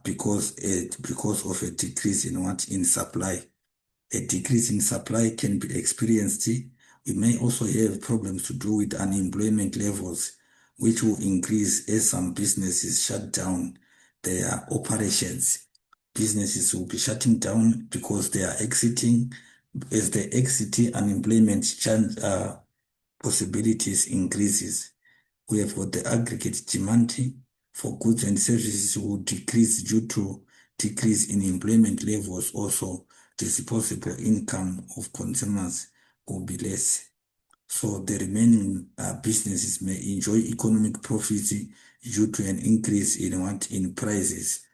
because of a decrease in supply. A decrease in supply can be experienced. We may also have problems to do with unemployment levels, which will increase as some businesses shut down their operations. Businesses will be shutting down because they are exiting. As they exit, unemployment possibilities increases. We have got the aggregate demand for goods and services will decrease due to decrease in employment levels. Also, disposable income of consumers will be less. So the remaining businesses may enjoy economic profits due to an increase in prices.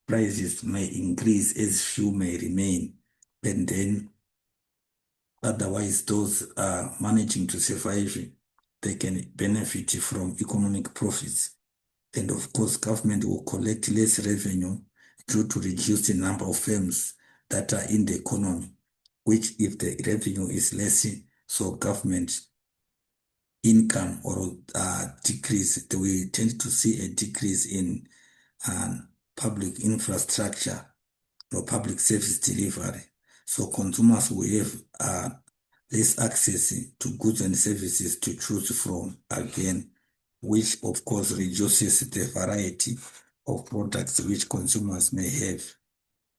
Prices may increase as few may remain, and then otherwise those managing to survive, they can benefit from economic profits. And of course, government will collect less revenue due to reduce the number of firms that are in the economy, which if the revenue is less, so government income or decrease, we tend to see a decrease in public infrastructure or public service delivery. So consumers will have less access to goods and services to choose from again, which of course reduces the variety of products which consumers may have.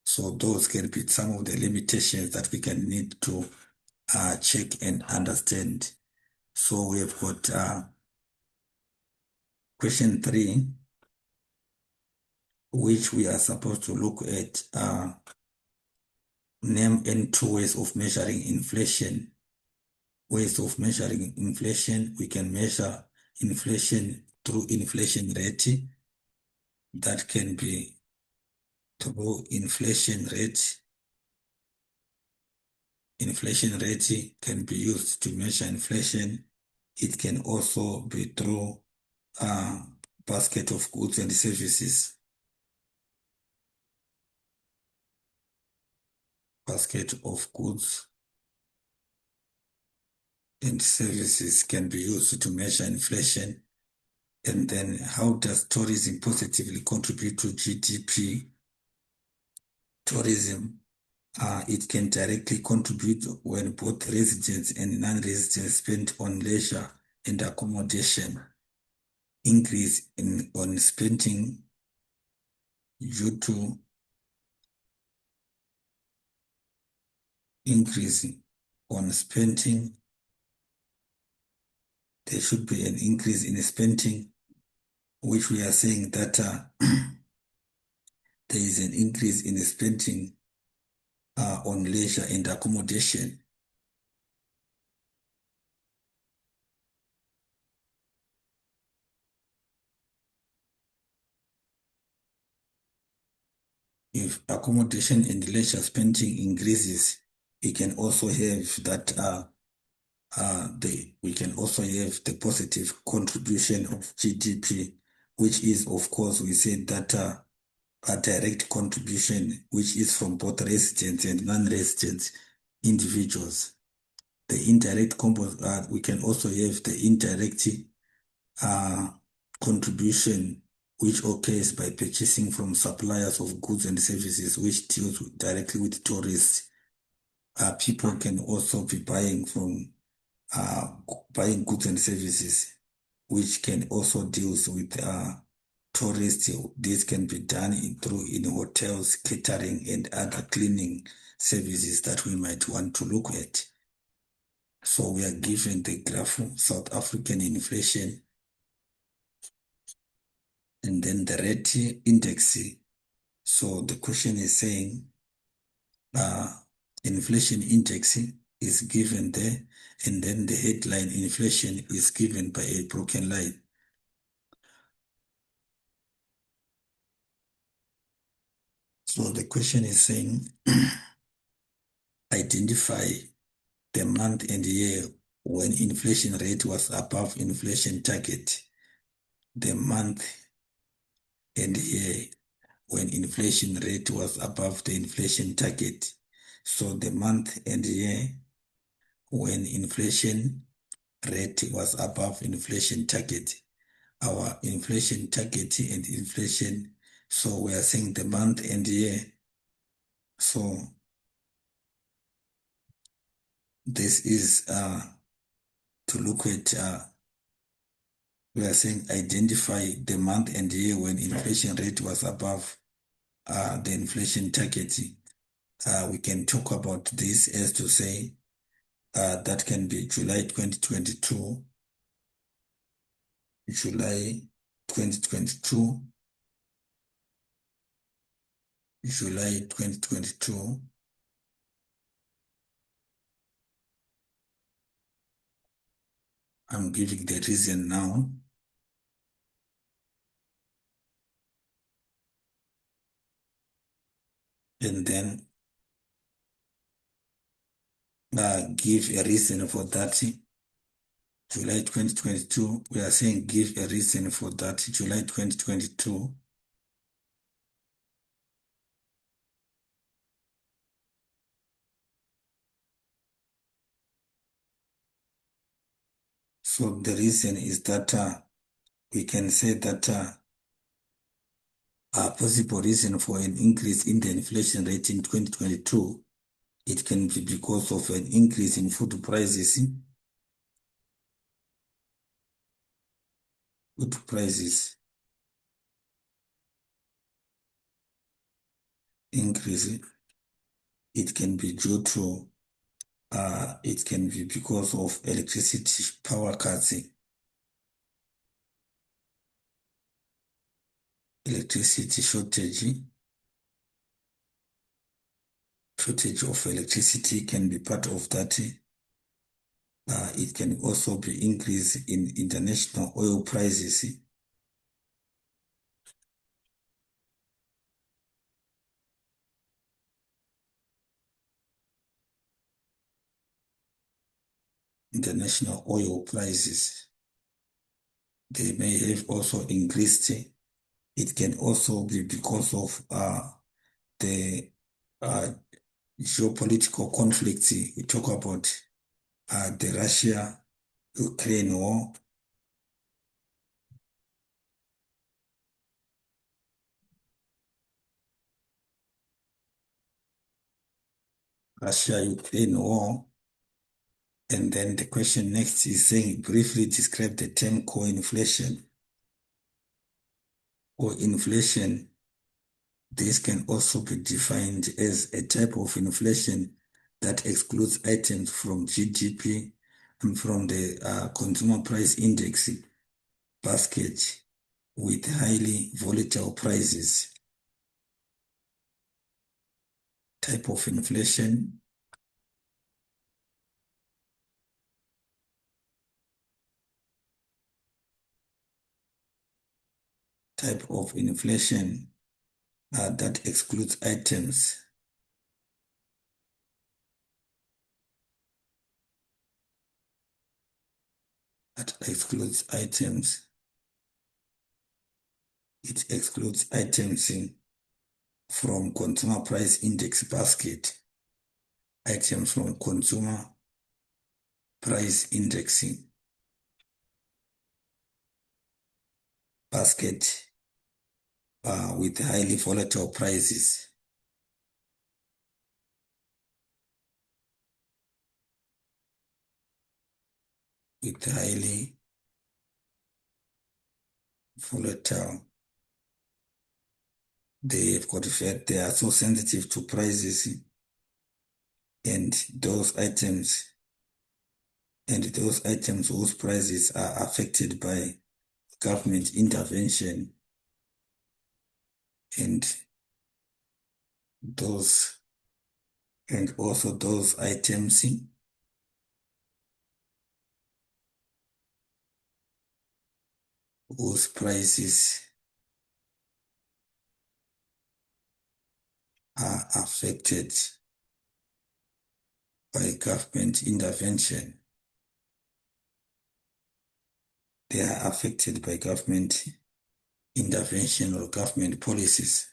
So those can be some of the limitations that we can need to check and understand. So we have got question 3, which we are supposed to look at. Name and 2 ways of measuring inflation. Ways of measuring inflation: we can measure inflation through inflation rate. That can be through inflation rate. Inflation rate can be used to measure inflation. It can also be through a basket of goods and services. Basket of goods and services can be used to measure inflation. And then how does tourism positively contribute to GDP? Tourism, it can directly contribute when both residents and non-residents spend on leisure and accommodation. Increase on spending due to increase on spending. There should be an increase in spending, which we are saying that there is an increase in spending on leisure and accommodation. If accommodation and leisure spending increases, we can also have that we can also have the positive contribution of GDP, which is, of course, we said that a direct contribution, which is from both residents and non-resident individuals. The indirect we can also have the indirect uh, contribution, which occurs by purchasing from suppliers of goods and services, which deals directly with tourists. People can also be buying goods and services, which can also deal with tourists. This can be done in hotels, catering, and other cleaning services that we might want to look at. So we are given the graph South African inflation, and then the rate index. So the question is saying inflation index is given there, and then the headline inflation is given by a broken line. So the question is saying identify the month and year when inflation rate was above inflation target. The month and year when inflation rate was above the inflation target. So the month and year when inflation rate was above inflation target. Our inflation target and inflation, so we are saying the month and year. So this is to look at, we are saying identify the month and year when inflation rate was above the inflation target. We can talk about this as to say that can be July 2022, July 2022, July 2022. I'm giving the reason now. And then give a reason for that. July 2022, we are saying give a reason for that. July 2022. So the reason is that we can say that a possible reason for an increase in the inflation rate in 2022, it can be because of an increase in food prices. Food prices increase. It can be due to, it can be because of electricity power cuts. Electricity shortage of electricity can be part of that. It can also be increase in international oil prices. International oil prices, they may have also increased. It can also be because of the geopolitical conflicts. We talk about the Russia-Ukraine war. Russia-Ukraine war. And then the question next is saying, briefly describe the term core inflation or inflation. This can also be defined as a type of inflation that excludes items from GDP and from the consumer price index basket with highly volatile prices. Type of inflation. Type of inflation that excludes items. That excludes items. It excludes items from consumer price index basket. Items from consumer price indexing basket with highly volatile prices. With highly volatile. They've got fat, they are so sensitive to prices and those items whose prices are affected by government intervention, and also those items whose prices are affected by government intervention. They are affected by government intervention or government policies.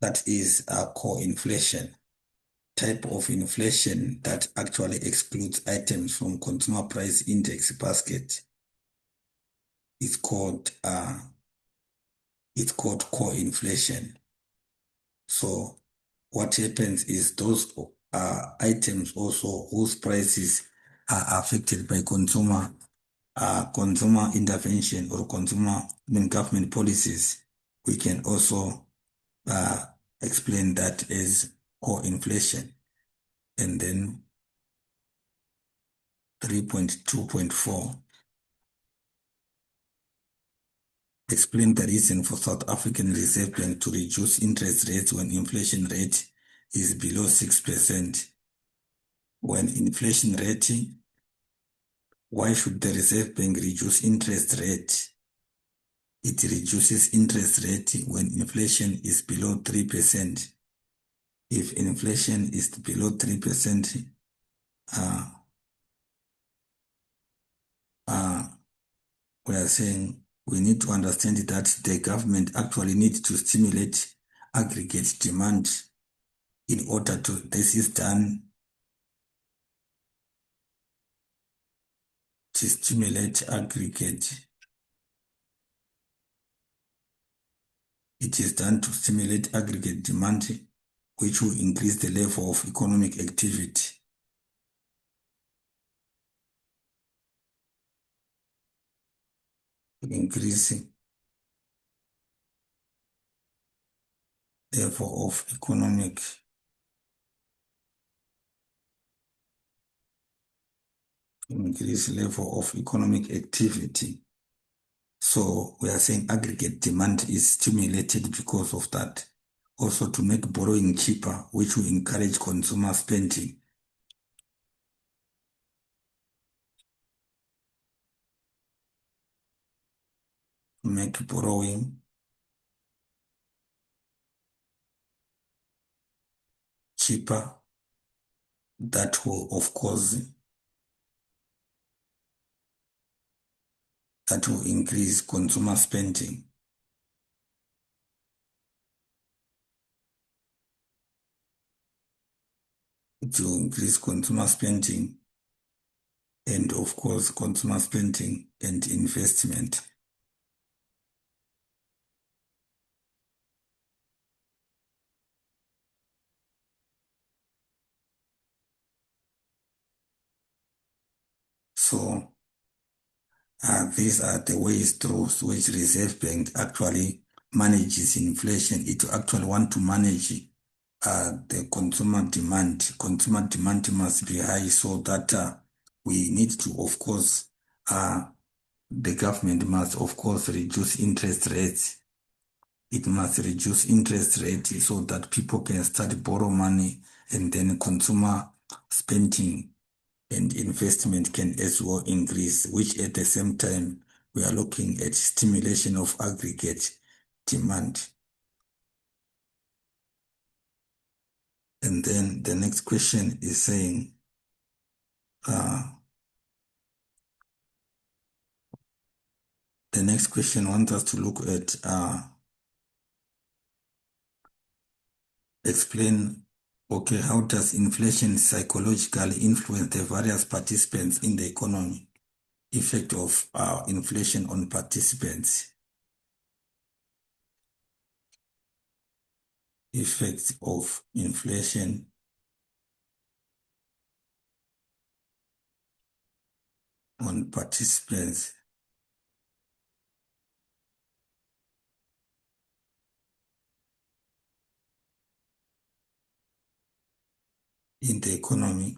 That is a core inflation, type of inflation that actually excludes items from consumer price index basket. It's called core inflation. So what happens is those items also whose prices are affected by consumer intervention or government policies. We can also explain that as core inflation. And then 3.2.4 explain the reason for South African Reserve Bank to reduce interest rates when inflation rate is below 6%. When inflation rate, why should the Reserve Bank reduce interest rate? It reduces interest rate when inflation is below 3%. If inflation is below 3%, we are saying we need to understand that the government actually needs to stimulate aggregate demand in order to, this is done to stimulate aggregate. It is done to stimulate aggregate demand, which will increase the level of economic activity. Increasing level of economic activity. So we are saying aggregate demand is stimulated because of that. Also to make borrowing cheaper, which will encourage consumer spending. Make borrowing cheaper. That will, of course, increase consumer spending. It will increase consumer spending and, of course, consumer spending and investment. So these are the ways through which Reserve Bank actually manages inflation. It actually want to manage the consumer demand. Consumer demand must be high so that we need to, of course, the government must, of course, reduce interest rates. It must reduce interest rates so that people can start borrow money, and then consumer spending and investment can as well increase, which at the same time we are looking at stimulation of aggregate demand. And then the next question is saying, the next question wants us to look at, explain, okay, how does inflation psychologically influence the various participants in the economy? Effect of inflation on participants. Effects of inflation on participants. In the economy.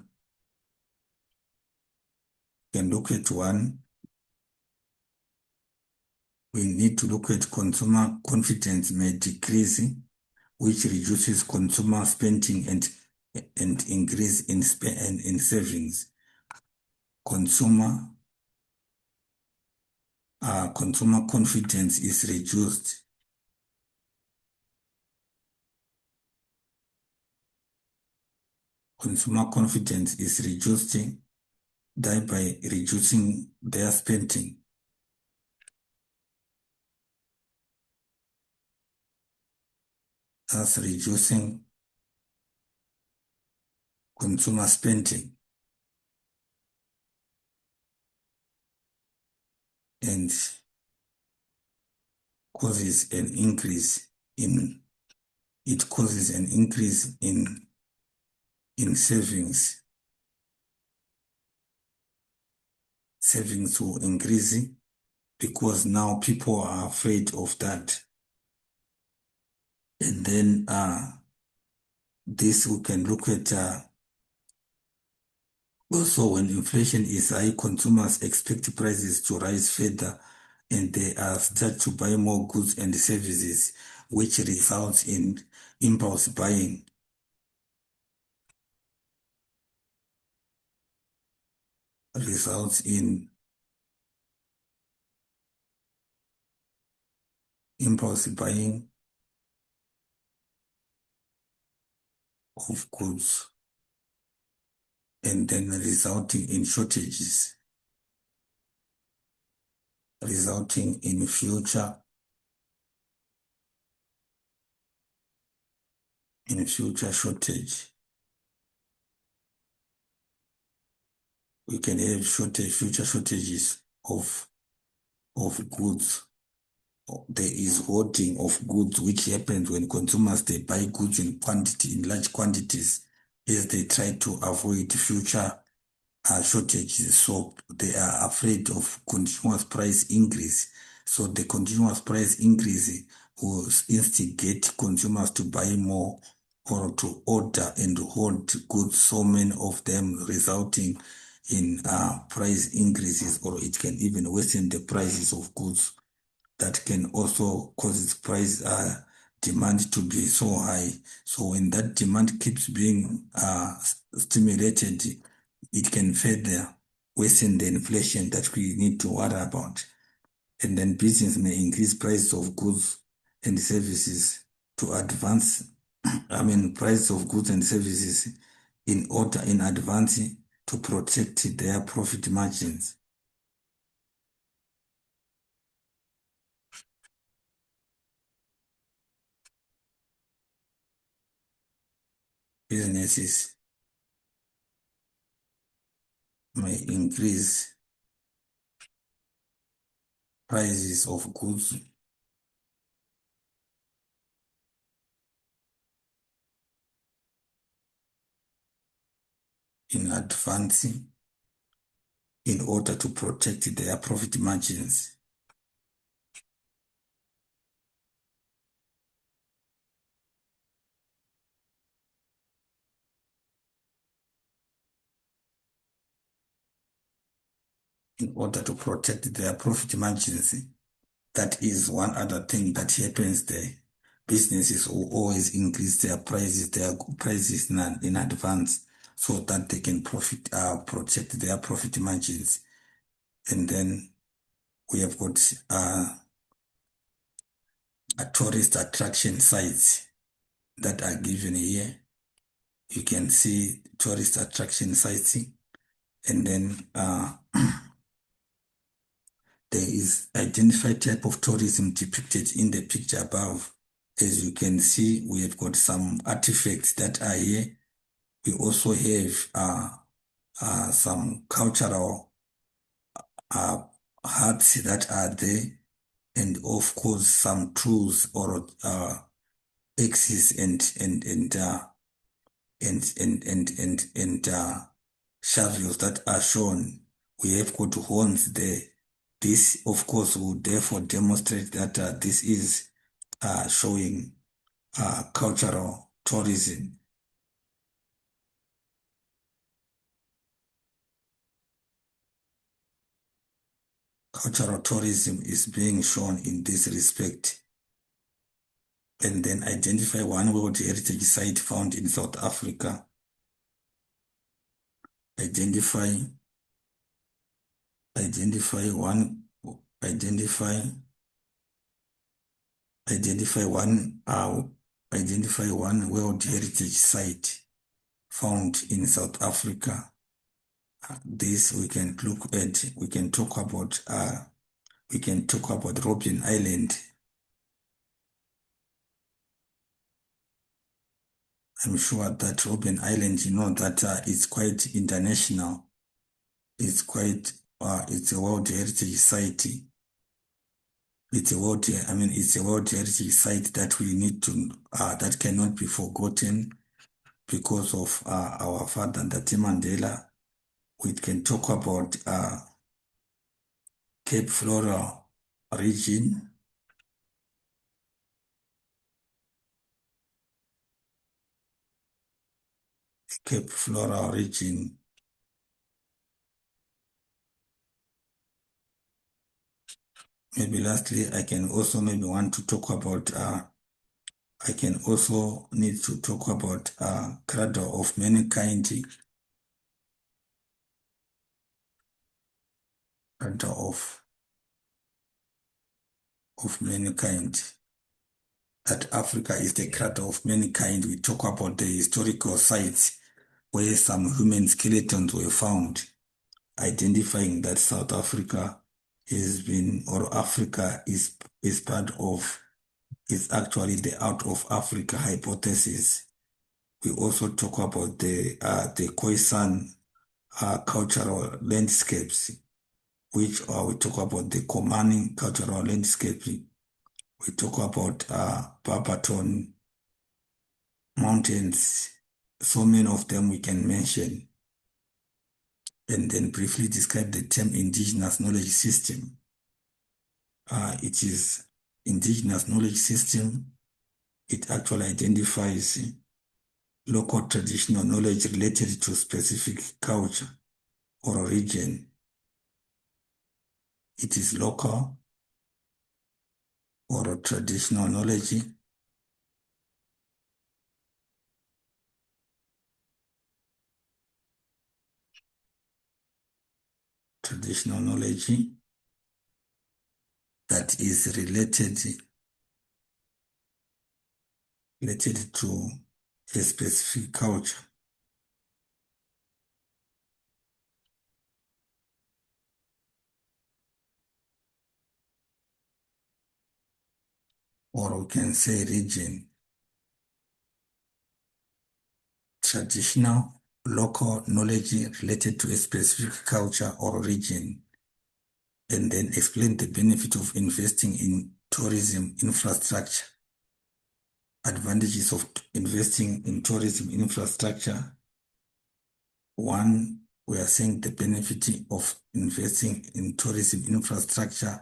We can look at one. We need to look at consumer confidence may decrease, which reduces consumer spending and increase in savings. Consumer consumer confidence is reduced. Consumer confidence is reducing, thereby reducing their spending. Thus reducing consumer spending and causes an increase in savings. Savings will increase because now people are afraid of that. And then this we can look at also when inflation is high, consumers expect prices to rise further and they start to buy more goods and services, which results in impulse buying. Results in impulse buying of goods and then resulting in shortages, resulting in future shortage. We can have future shortages of goods. There is hoarding of goods, which happens when consumers they buy goods in large quantities, as they try to avoid future shortages. So they are afraid of continuous price increase. So the continuous price increase will instigate consumers to buy more or to order and hold goods, so many of them resulting in price increases, or it can even worsen the prices of goods. That can also cause its price demand to be so high. So when that demand keeps being stimulated, it can further worsen the inflation that we need to worry about. And then business may increase prices of goods and services to advance, prices of goods and services in advance to protect their profit margins. Businesses may increase prices of goods in advance in order to protect their profit margins. In order to protect their profit margins. That is one other thing that happens there. Businesses will always increase their prices in advance so that they can protect their profit margins. And then we have got tourist attraction sites that are given here. You can see tourist attraction sites, and then there is identified type of tourism depicted in the picture above. As you can see, we have got some artifacts that are here. We also have some cultural huts that are there, and of course some tools or axes and shovels that are shown. We have got horns there. This, of course, will therefore demonstrate that this is showing cultural tourism. Cultural tourism is being shown in this respect. And then identify one World Heritage Site found in South Africa. Identify one identify one World Heritage Site found in South Africa. This we can look at. We can talk about Robben Island. I'm sure that Robben Island, you know, that it's quite international. It's quite it's a World Heritage Site. It's a World Heritage Site that we need to that cannot be forgotten because of our father Ndati Mandela. We can talk about Cape Flora region. Cape Flora region. Maybe lastly, I can also maybe want to talk about I can also need to talk about Cradle of Mankind. Cradle of Mankind. That Africa is the cradle of mankind. We talk about the historical sites where some human skeletons were found, identifying that South Africa has been, or Africa is part of, is actually the out of Africa hypothesis. We also talk about the Khoisan cultural landscapes, which we talk about the Komani cultural landscape. We talk about Barberton mountains, so many of them we can mention, and then briefly describe the term indigenous knowledge system. It is indigenous knowledge system. It actually identifies local traditional knowledge related to specific culture or region. It is local or traditional knowledge that is related to a specific culture. Or we can say region. Traditional, local knowledge related to a specific culture or region, and then explain the benefit of investing in tourism infrastructure. Advantages of investing in tourism infrastructure. One, we are saying the benefit of investing in tourism infrastructure.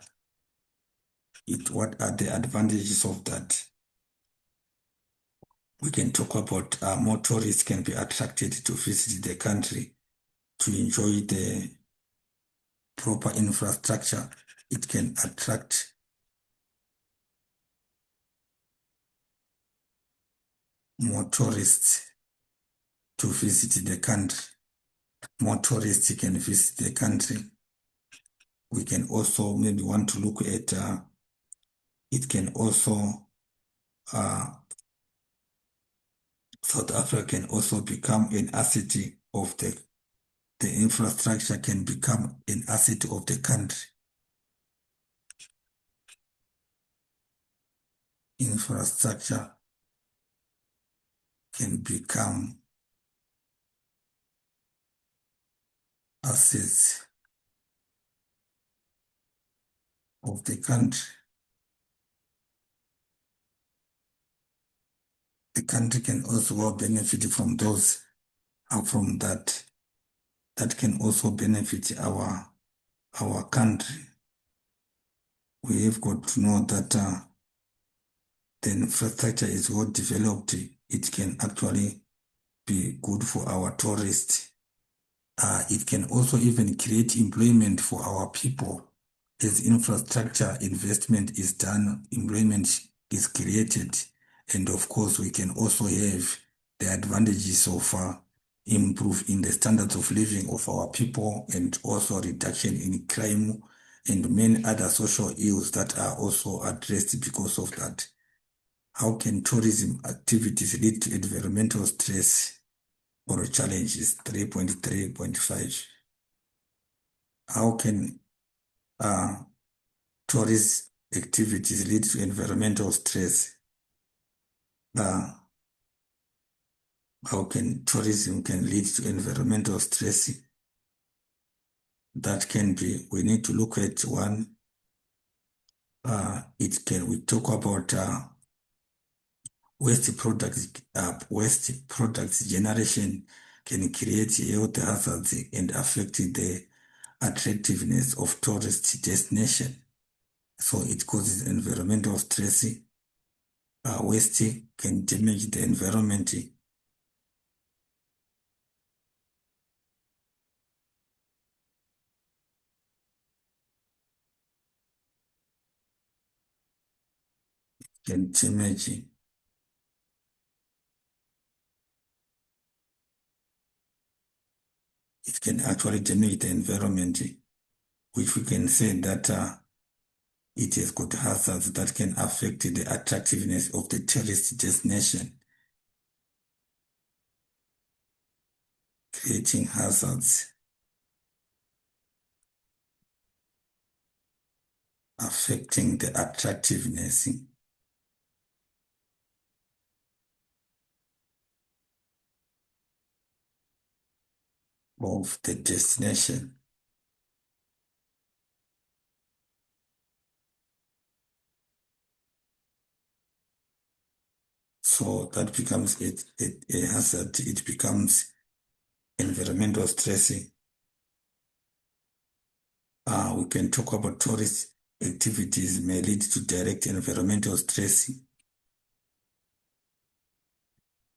What are the advantages of that? We can talk about more tourists can be attracted to visit the country to enjoy the proper infrastructure. It can attract more tourists to visit the country. More tourists can visit the country. We can also maybe want to look at it can also South Africa can also become an asset of the infrastructure can become an asset of the country. Infrastructure can become assets of the country. The country can also benefit from those, from that. That can also benefit our country. We have got to know that the infrastructure is well developed. It can actually be good for our tourists. It can also even create employment for our people. As infrastructure investment is done, employment is created. And of course, we can also have the advantages of improve in the standards of living of our people, and also reduction in crime and many other social ills that are also addressed because of that. How can tourism activities lead to environmental stress or challenges? 3.3.5. How can tourist activities lead to environmental stress? How can tourism lead to environmental stress? That can be, we need to look at one. We talk about waste products generation can create health hazards and affect the attractiveness of tourist destination. So it causes environmental stress. Waste can damage the environment. Can damage. It can actually damage the environment, which we can say that it has got hazards that can affect the attractiveness of the tourist destination, creating hazards affecting the attractiveness of the destination. So that becomes a hazard. It becomes environmental stress. We can talk about tourist activities may lead to direct environmental stress.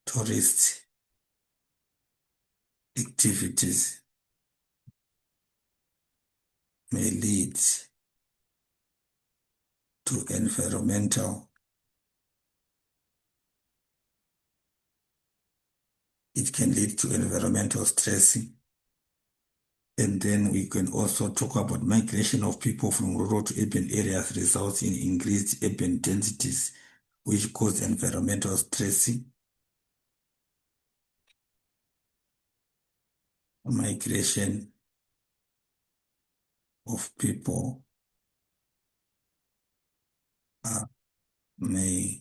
Tourist activities may lead to environmental. It can lead to environmental stress. And then we can also talk about migration of people from rural to urban areas results in increased urban densities, which cause environmental stress. Migration of people may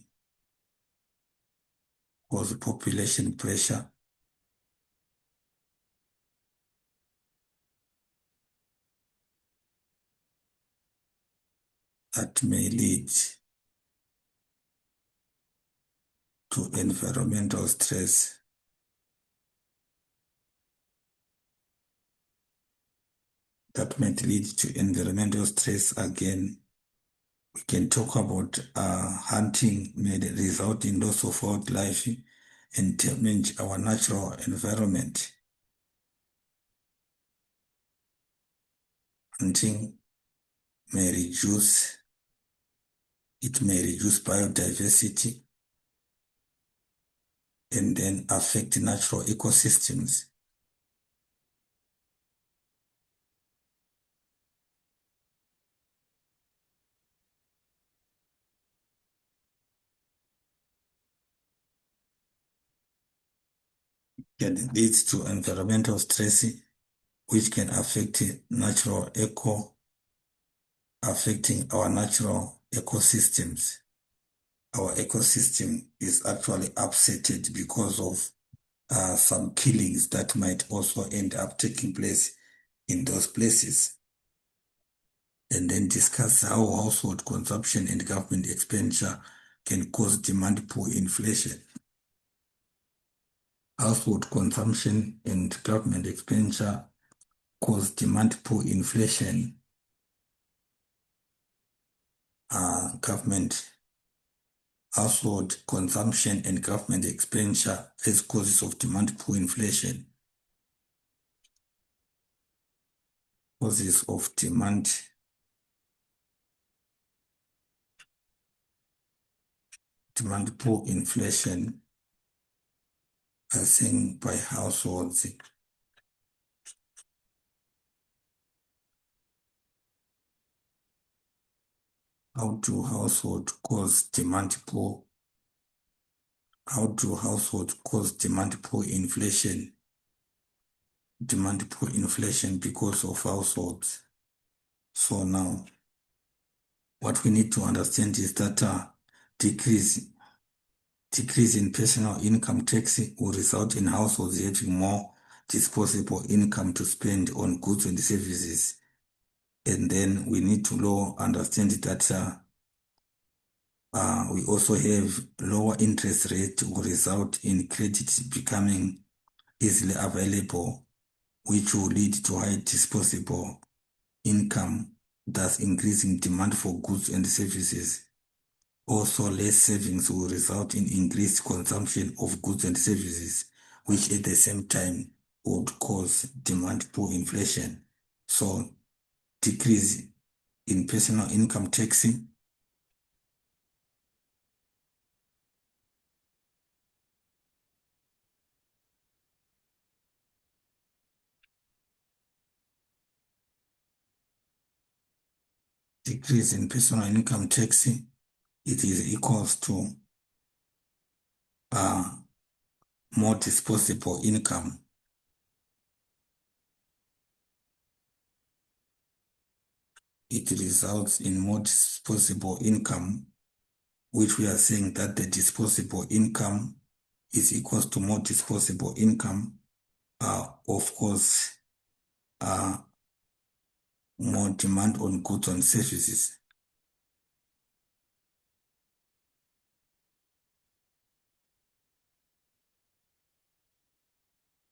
cause population pressure. That may lead to environmental stress. That might lead to environmental stress again. We can talk about hunting may result in loss of wildlife and damage our natural environment. Hunting may reduce biodiversity and then affect natural ecosystems. It leads to environmental stress, which can affect affecting our natural ecosystems. Our ecosystem is actually upsetted because of some killings that might also end up taking place in those places. And then discuss how household consumption and government expenditure can cause demand pull inflation. Household consumption and government expenditure cause demand pull inflation. Household consumption and government expenditure as causes of demand pull inflation. Causes of demand pull inflation are seen by households. How do household cause demand pull? How do household cause demand pull inflation? Demand pull inflation because of households. So now, what we need to understand is that decrease in personal income tax will result in households having more disposable income to spend on goods and services. And then we need to understand that we also have lower interest rate will result in credit becoming easily available, which will lead to high disposable income, thus increasing demand for goods and services. Also, less savings will result in increased consumption of goods and services, which at the same time would cause demand pull inflation. So, decrease in personal income tax, decrease in personal income tax, it is equals to more disposable income. It results in more disposable income, which we are saying that the disposable income is equals to more disposable income. Of course, more demand on goods and services.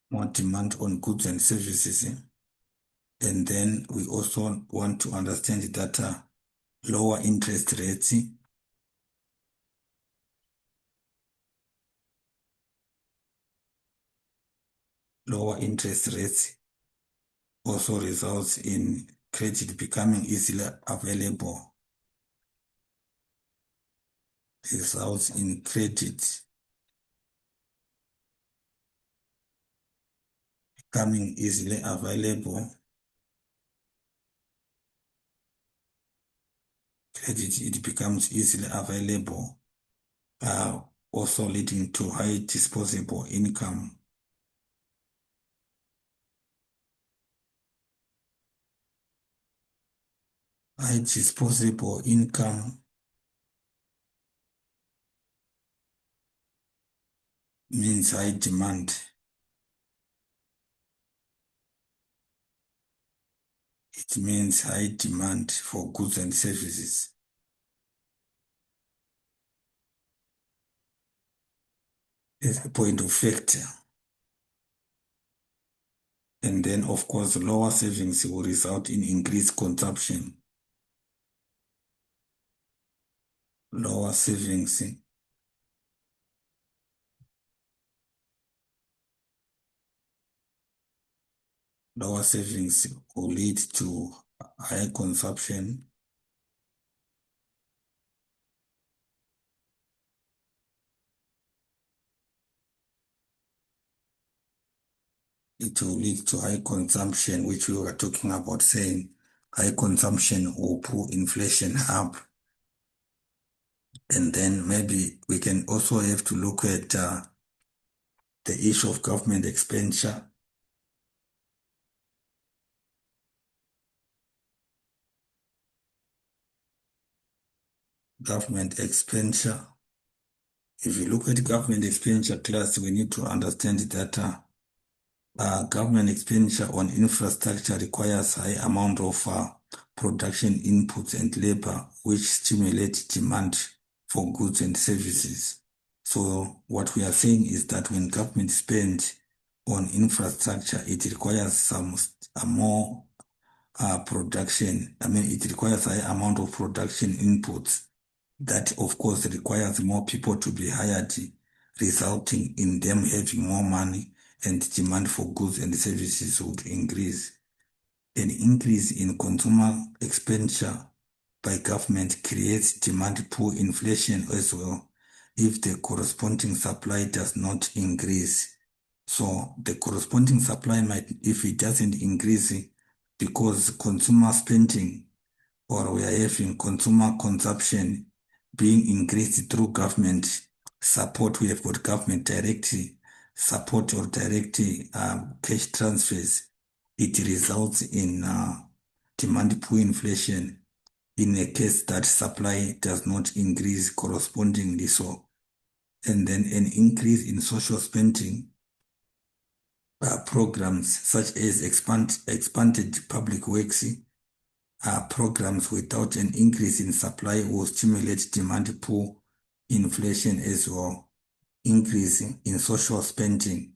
More demand on goods and services. And then we also want to understand that lower interest rates also results in credit becoming easily available. Results in credit becoming easily available. Credit, it becomes easily available, also leading to high disposable income. High disposable income means high demand. It means high demand for goods and services. As a point of factor. And then, of course, lower savings will result in increased consumption. Lower savings will lead to high consumption. It will lead to high consumption, which we were talking about, saying high consumption will pull inflation up. And then maybe we can also have to look at the issue of government expenditure. Government expenditure. If you look at government expenditure class, we need to understand that government expenditure on infrastructure requires high amount of production inputs and labor, which stimulate demand for goods and services. So what we are saying is that when government spends on infrastructure, it requires some more production. It requires a high amount of production inputs. That, of course, requires more people to be hired, resulting in them having more money, and demand for goods and services would increase. An increase in consumer expenditure by government creates demand pull inflation as well if the corresponding supply does not increase. So the corresponding supply might, if it doesn't increase, because consumer spending or we are having consumer consumption being increased through government support. We have got government direct support or direct cash transfers. It results in demand pull inflation in a case that supply does not increase correspondingly. So, and then an increase in social spending programs such as expanded public works programs without an increase in supply will stimulate demand pull inflation as well. Increasing in social spending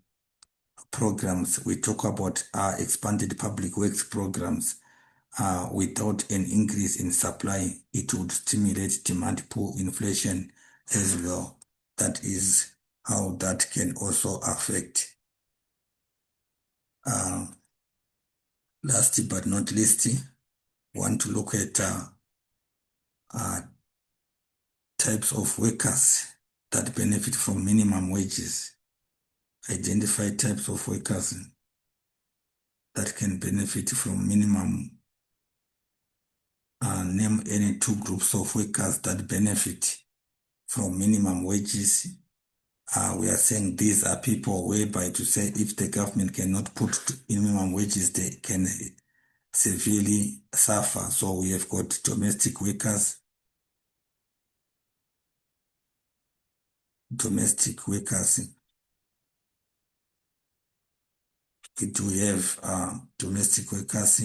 programs, we talk about expanded public works programs. Without an increase in supply, it would stimulate demand pull inflation as well. That is how that can also affect. Last but not least, want to look at types of workers that benefit from minimum wages. Identify types of workers that can benefit from minimum. Name any two groups of workers that benefit from minimum wages. We are saying these are people whereby to say if the government cannot put minimum wages, they can severely suffer. So we have got domestic workers. We do have domestic workers.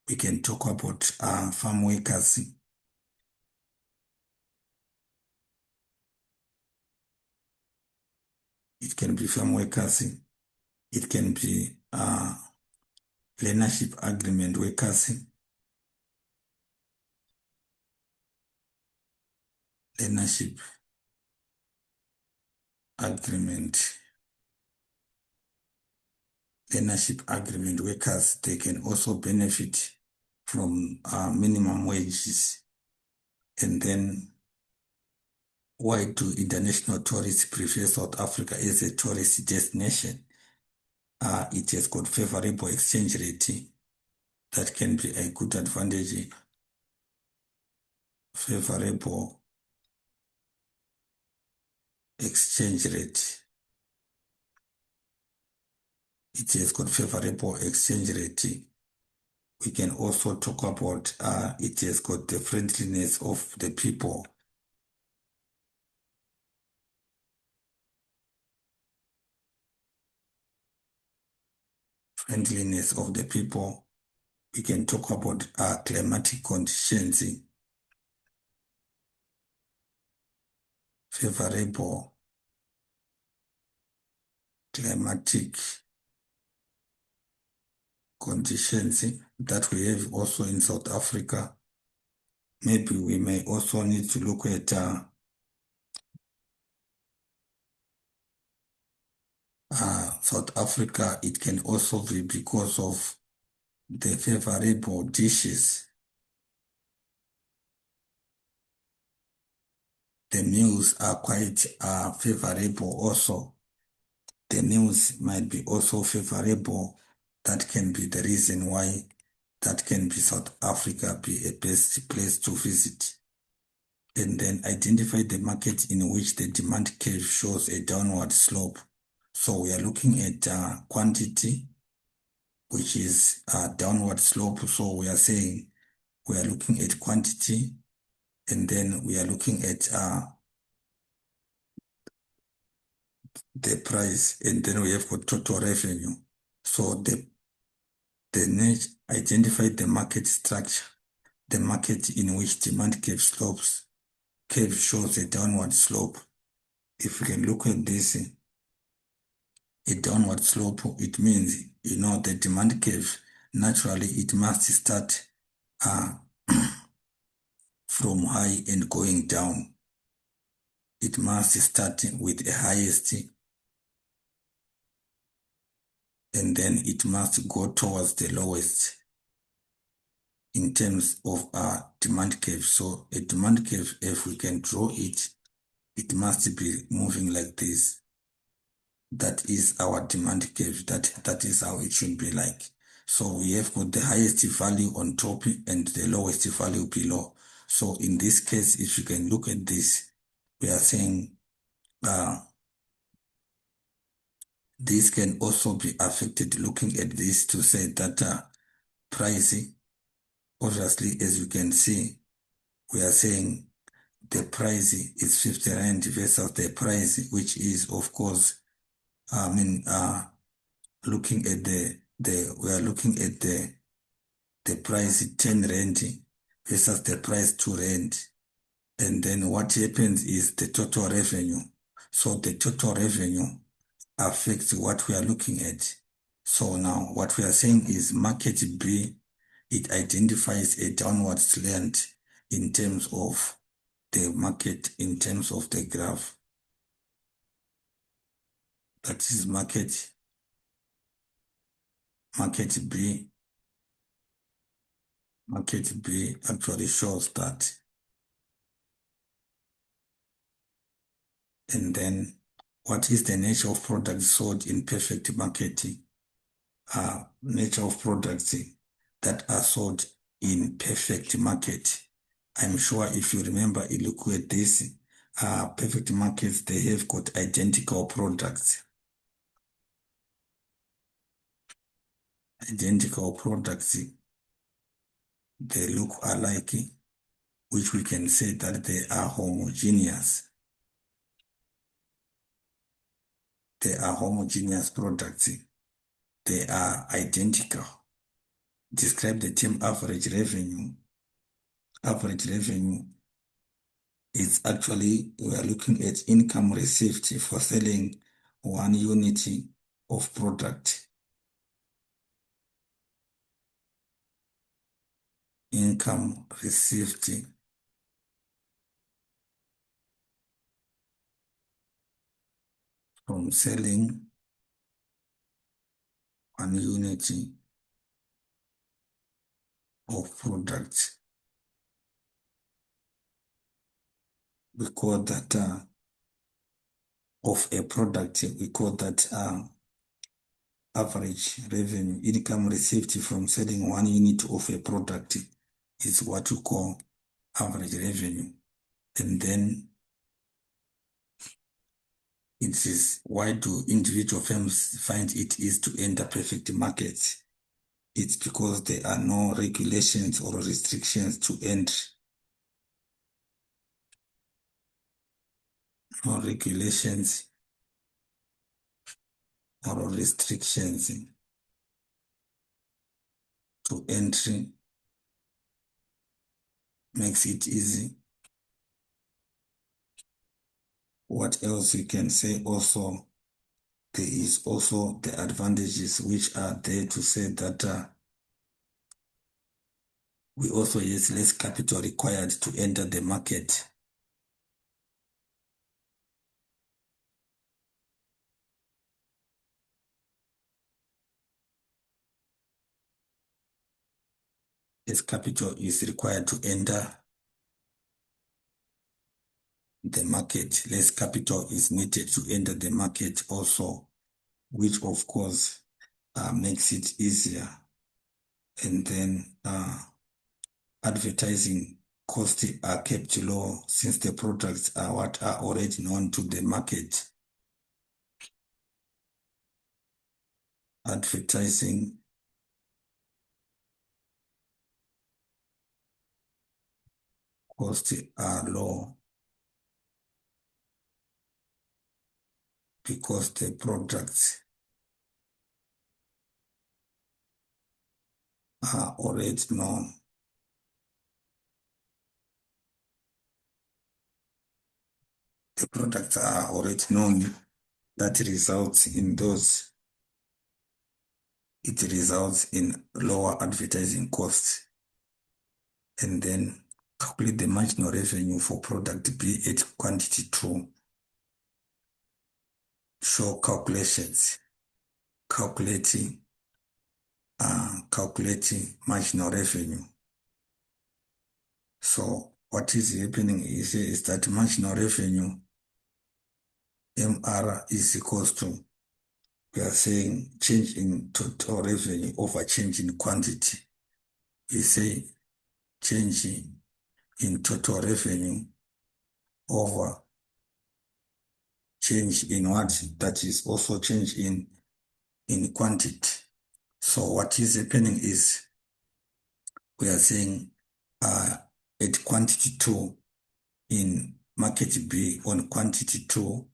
We can talk about farm workers. It can be farm workers. It can be learnership agreement workers. Learnership agreement workers, they can also benefit from minimum wages. And then, why do international tourists prefer South Africa as a tourist destination? It has got favorable exchange rate. That can be a good advantage. Favorable exchange rate. It has got favorable exchange rate. We can also talk about it has got the friendliness of the people. Friendliness of the people. We can talk about climatic conditions. Favorable climatic conditions that we have also in South Africa. Maybe we may also need to look at South Africa. It can also be because of the favorable dishes. The meals are quite favorable also. The meals might be also favorable. That can be the reason why that can be South Africa be a best place to visit. And then identify the market in which the demand curve shows a downward slope. So we are looking at quantity, which is a downward slope. So we are saying we are looking at quantity, and then we are looking at the price, and then we have got total revenue. So the next, identify the market structure, the market in which demand curve shows a downward slope. If we can look at this, a downward slope, it means, the demand curve, naturally it must start from high and going down. It must start with the highest, and then it must go towards the lowest in terms of demand curve. So a demand curve, if we can draw it, it must be moving like this. That is our demand curve. That is how it should be like. So we have got the highest value on top and the lowest value below. So in this case, if you can look at this, we are saying this can also be affected looking at this to say that price, obviously, as you can see, we are saying the price is 50 rand versus the price, which is, of course, looking at we are looking at the price 10 rand versus the price 2 rand. And then what happens is the total revenue. So the total revenue affects what we are looking at. So now what we are saying is market B, it identifies a downward slant in terms of the market, in terms of the graph. That is market B. Market B actually shows that. And then what is the nature of products sold in perfect marketing? Nature of products that are sold in perfect market. I'm sure if you remember, you look at this, perfect markets, they have got identical products. Identical products, they look alike, which we can say that they are homogeneous. They are homogeneous products. They are identical. Describe the term average revenue. Average revenue is actually, we are looking at income received for selling 1 unit of product. Income received from selling 1 unit of product. We call that of a product, we call that average revenue. Income received from selling 1 unit of a product is what we call average revenue. And then it is, why do individual firms find it easy to enter perfect markets? It's because there are no regulations or restrictions to entry. No regulations or restrictions to entry makes it easy. What else you can say also? There is also the advantages which are there to say that we also use less capital required to enter the market. Less capital is required to enter the market. Less capital is needed to enter the market also, which of course makes it easier. And then advertising costs are kept low since the products are what are already known to the market. Advertising costs are low because the products are already known. The products are already known. That results in those. It results in lower advertising costs. And then calculate the marginal revenue for product B at quantity 2. Show calculations. Calculating marginal revenue. So what is happening is that marginal revenue, MR, is equals to, we are saying change in total revenue over change in quantity. We say change in total revenue over change in what? That is also change in quantity. So what is happening is we are saying at quantity 2 in market B on quantity 2,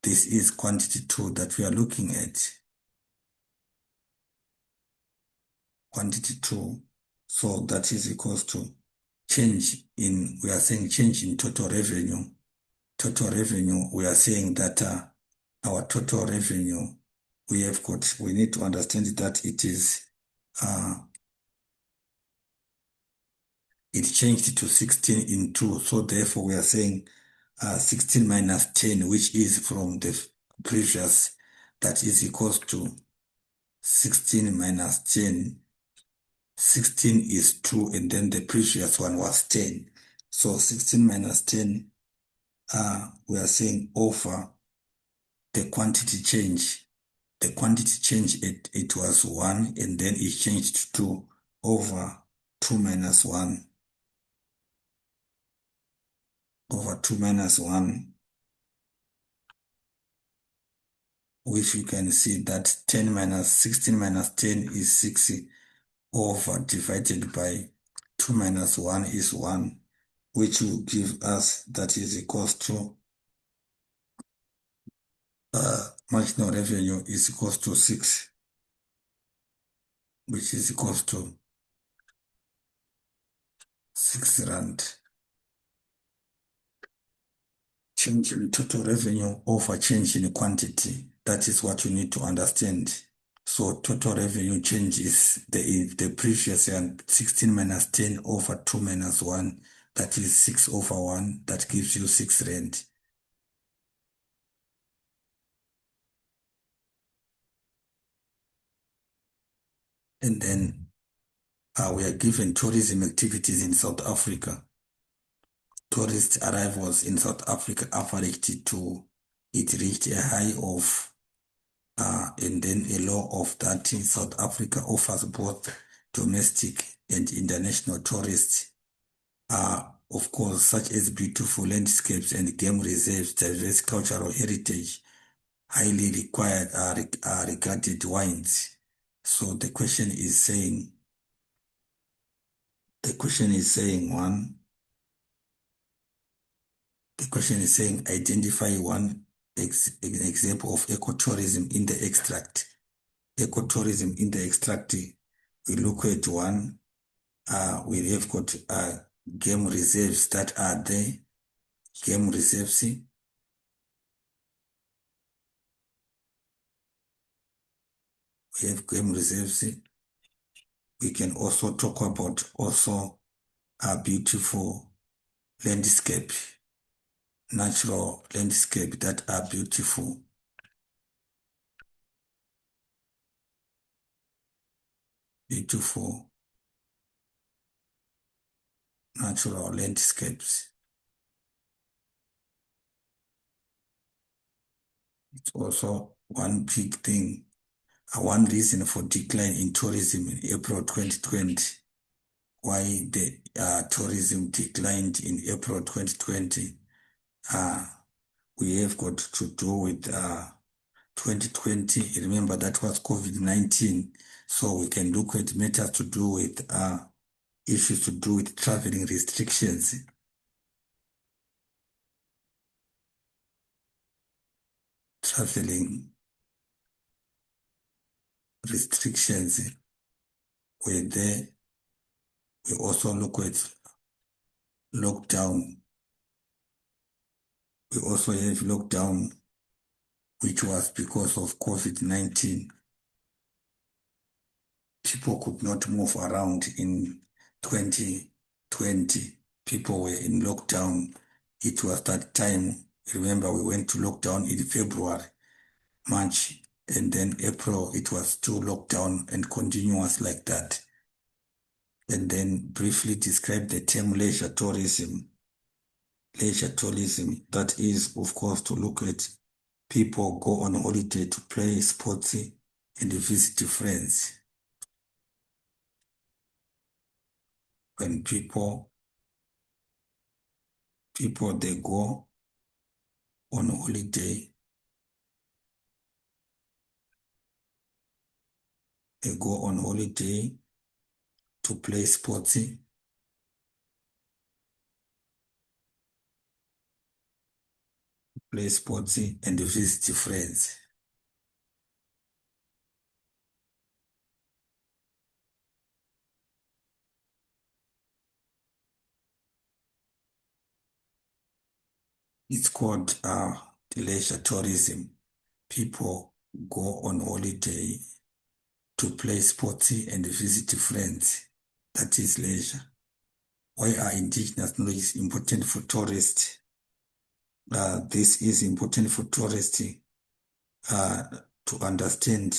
this is quantity 2 that we are looking at. Quantity 2, so that is equals to change in, we are saying change in total revenue. Total revenue, we are saying that our total revenue, we need to understand that it is, it changed to 16 in 2. So therefore we are saying 16 minus 10, which is from the previous, that is equals to 16 minus 10. 16 is 2, and then the previous one was 10. So 16 minus 10, we are saying over the quantity change. The quantity change, it was 1, and then it changed to 2 over 2 minus 1. Over 2 minus 1, which you can see that 16 minus 10 is 6 over divided by 2 minus 1 is 1, which will give us, that is equals to marginal revenue is equals to 6, which is equals to 6 rand. Change in total revenue over change in quantity. That is what you need to understand. So total revenue change is the previous and 16 minus 10 over 2 minus 1. That is 6 over 1. That gives you 6 rand. And then we are given tourism activities in South Africa. Tourist arrivals in South Africa averaged to, it reached a high of, and then a low of that. South Africa offers both domestic and international tourists, of course, such as beautiful landscapes and game reserves, diverse cultural heritage, highly regarded wines. So the question is saying, one, the question is saying identify one example of ecotourism in the extract. Ecotourism in the extract, we look at one, we have got game reserves that are there. Game reserves. We have game reserves. We can also talk about also a beautiful landscape, natural landscape that are beautiful. Beautiful natural landscapes. It's also one big thing, one reason for decline in tourism in April 2020. Why the tourism declined in April 2020? We have got to do with 2020. Remember that was COVID-19. So we can look at matters to do with issues to do with traveling restrictions. Traveling restrictions were there. We also look at lockdown. We also have lockdown, which was because of COVID-19. People could not move around in 2020. People were in lockdown. It was that time. Remember, we went to lockdown in February, March, and then April, it was still lockdown and continuous like that. And then briefly describe the term leisure tourism. Leisure tourism, that is, of course, to look at People go on holiday to play sports and visit friends. When people they go on holiday, they go on holiday to play sports, and visit friends. It's called the leisure tourism. People go on holiday to play sports and visit friends. That is leisure. Why are indigenous knowledge important for tourists? This is important for tourists to understand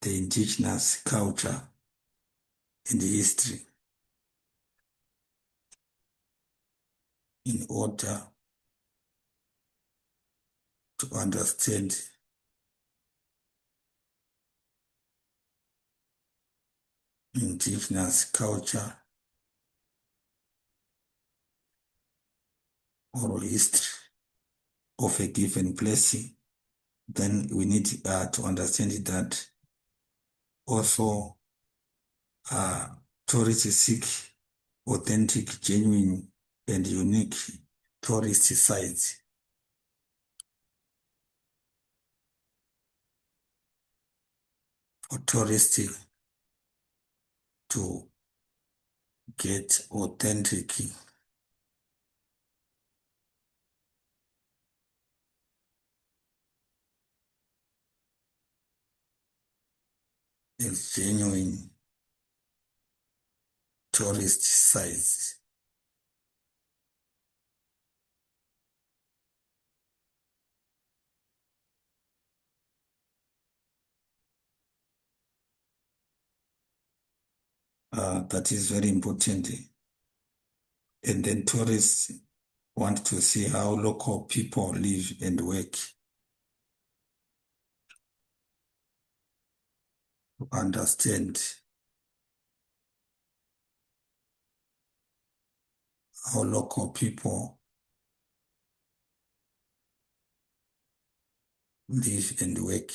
the indigenous culture and history in order to understand indigenous culture or history of a given place. Then we need to understand that also tourists seek authentic, genuine, and unique tourist sites. For tourists to get authentic and genuine tourist sites. That is very important. And then tourists want to see how local people live and work, to understand how local people live and work.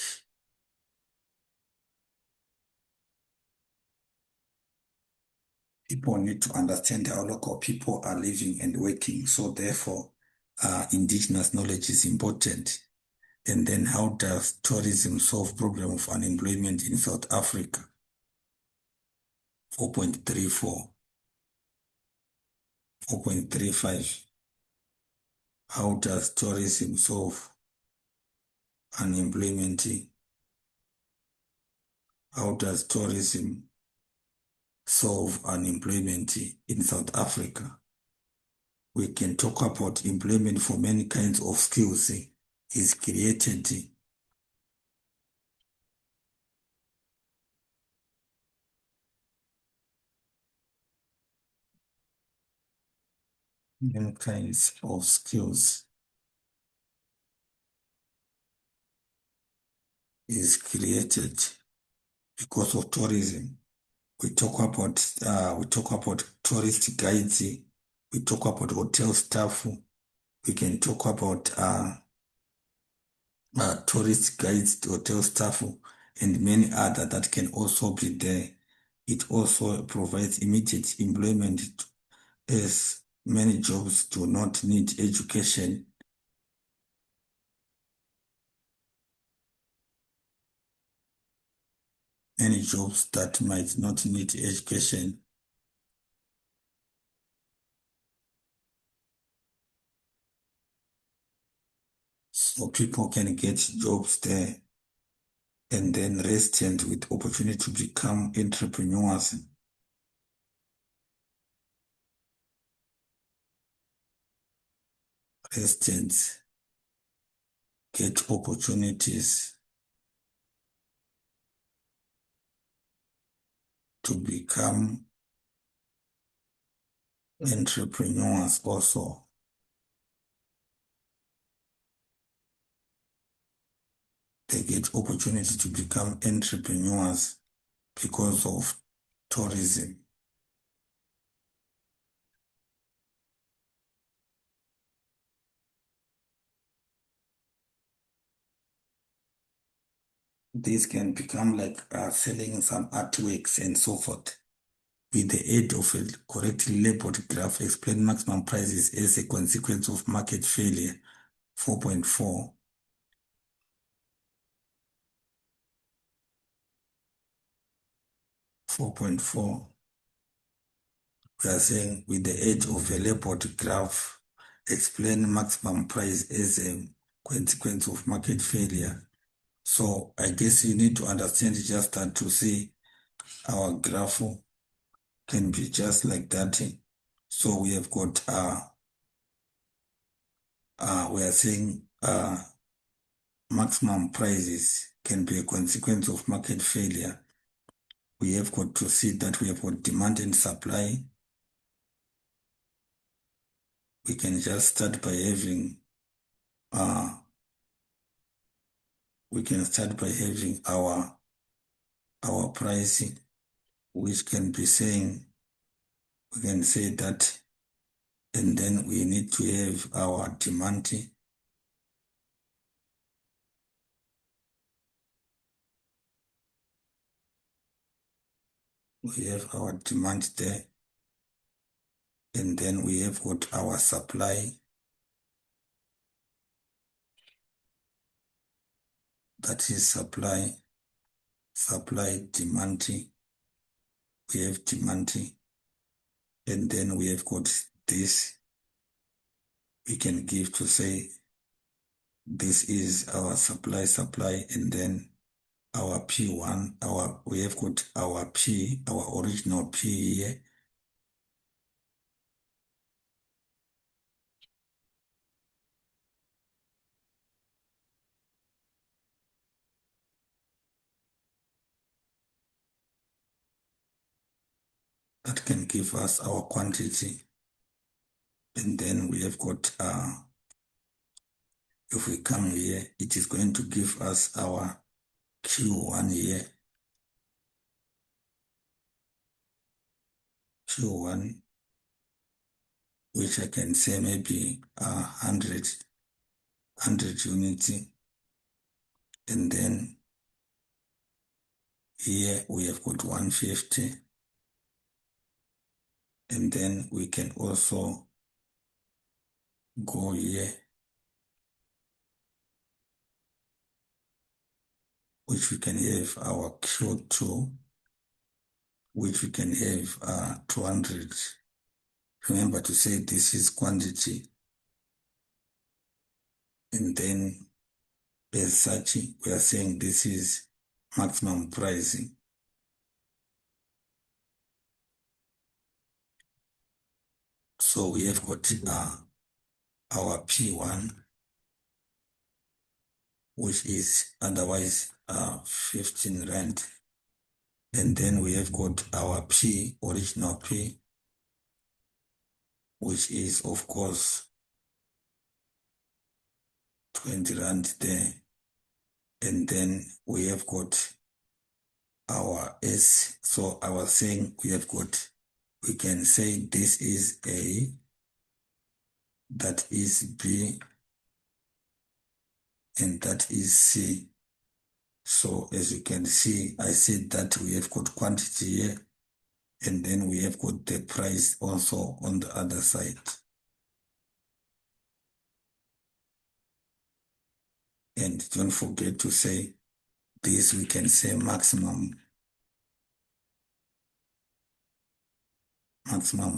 People need to understand how local people are living and working. So therefore, indigenous knowledge is important. And then how does tourism solve problem of unemployment in South Africa? 4.34, 4.35. How does tourism solve unemployment? How does tourism solve unemployment in South Africa? We can talk about employment for many kinds of skills is created. Many kinds of skills is created because of tourism. We talk about tourist guides. We talk about hotel staff. We can talk about tourist guides, hotel staff, and many other that can also be there. It also provides immediate employment as many jobs do not need education. Many jobs that might not need education. So people can get jobs there and then residents with opportunity to become entrepreneurs. Residents get opportunities to become entrepreneurs also. they get opportunity to become entrepreneurs because of tourism. This can become like selling some artworks and so forth. With the aid of a correctly labeled graph, explain maximum prices as a consequence of market failure. 4.4. We are saying with the aid of a labeled graph, explain maximum price as a consequence of market failure. So I guess you need to understand just that to see our graph can be just like that. So we have got we are saying maximum prices can be a consequence of market failure. We have got to see that we have got demand and supply. We can just start by having our pricing, which can be saying, we can say that, and then we need to have our demand. We have our demand there, and then we have got our supply. That is supply, demand. We have demand, and then we have got this. We can give to say this is our supply, and then our P1, we have got our P, our original P here. That can give us our quantity. And then we have got, if we come here, it is going to give us our Q1 here. Q1, which I can say maybe 100 units. And then here we have got 150. And then we can also go here, which we can have our Q2, which we can have 200. Remember to say this is quantity. And then as such, we are saying this is maximum pricing. So we have got our P1, which is otherwise 15 Rand. And then we have got our P, original P, which is of course 20 Rand there. And then we have got our S. So I was saying we can say this is A, that is B, and that is C. So as you can see, I said that we have got quantity here, and then we have got the price also on the other side. And don't forget to say this, we can say maximum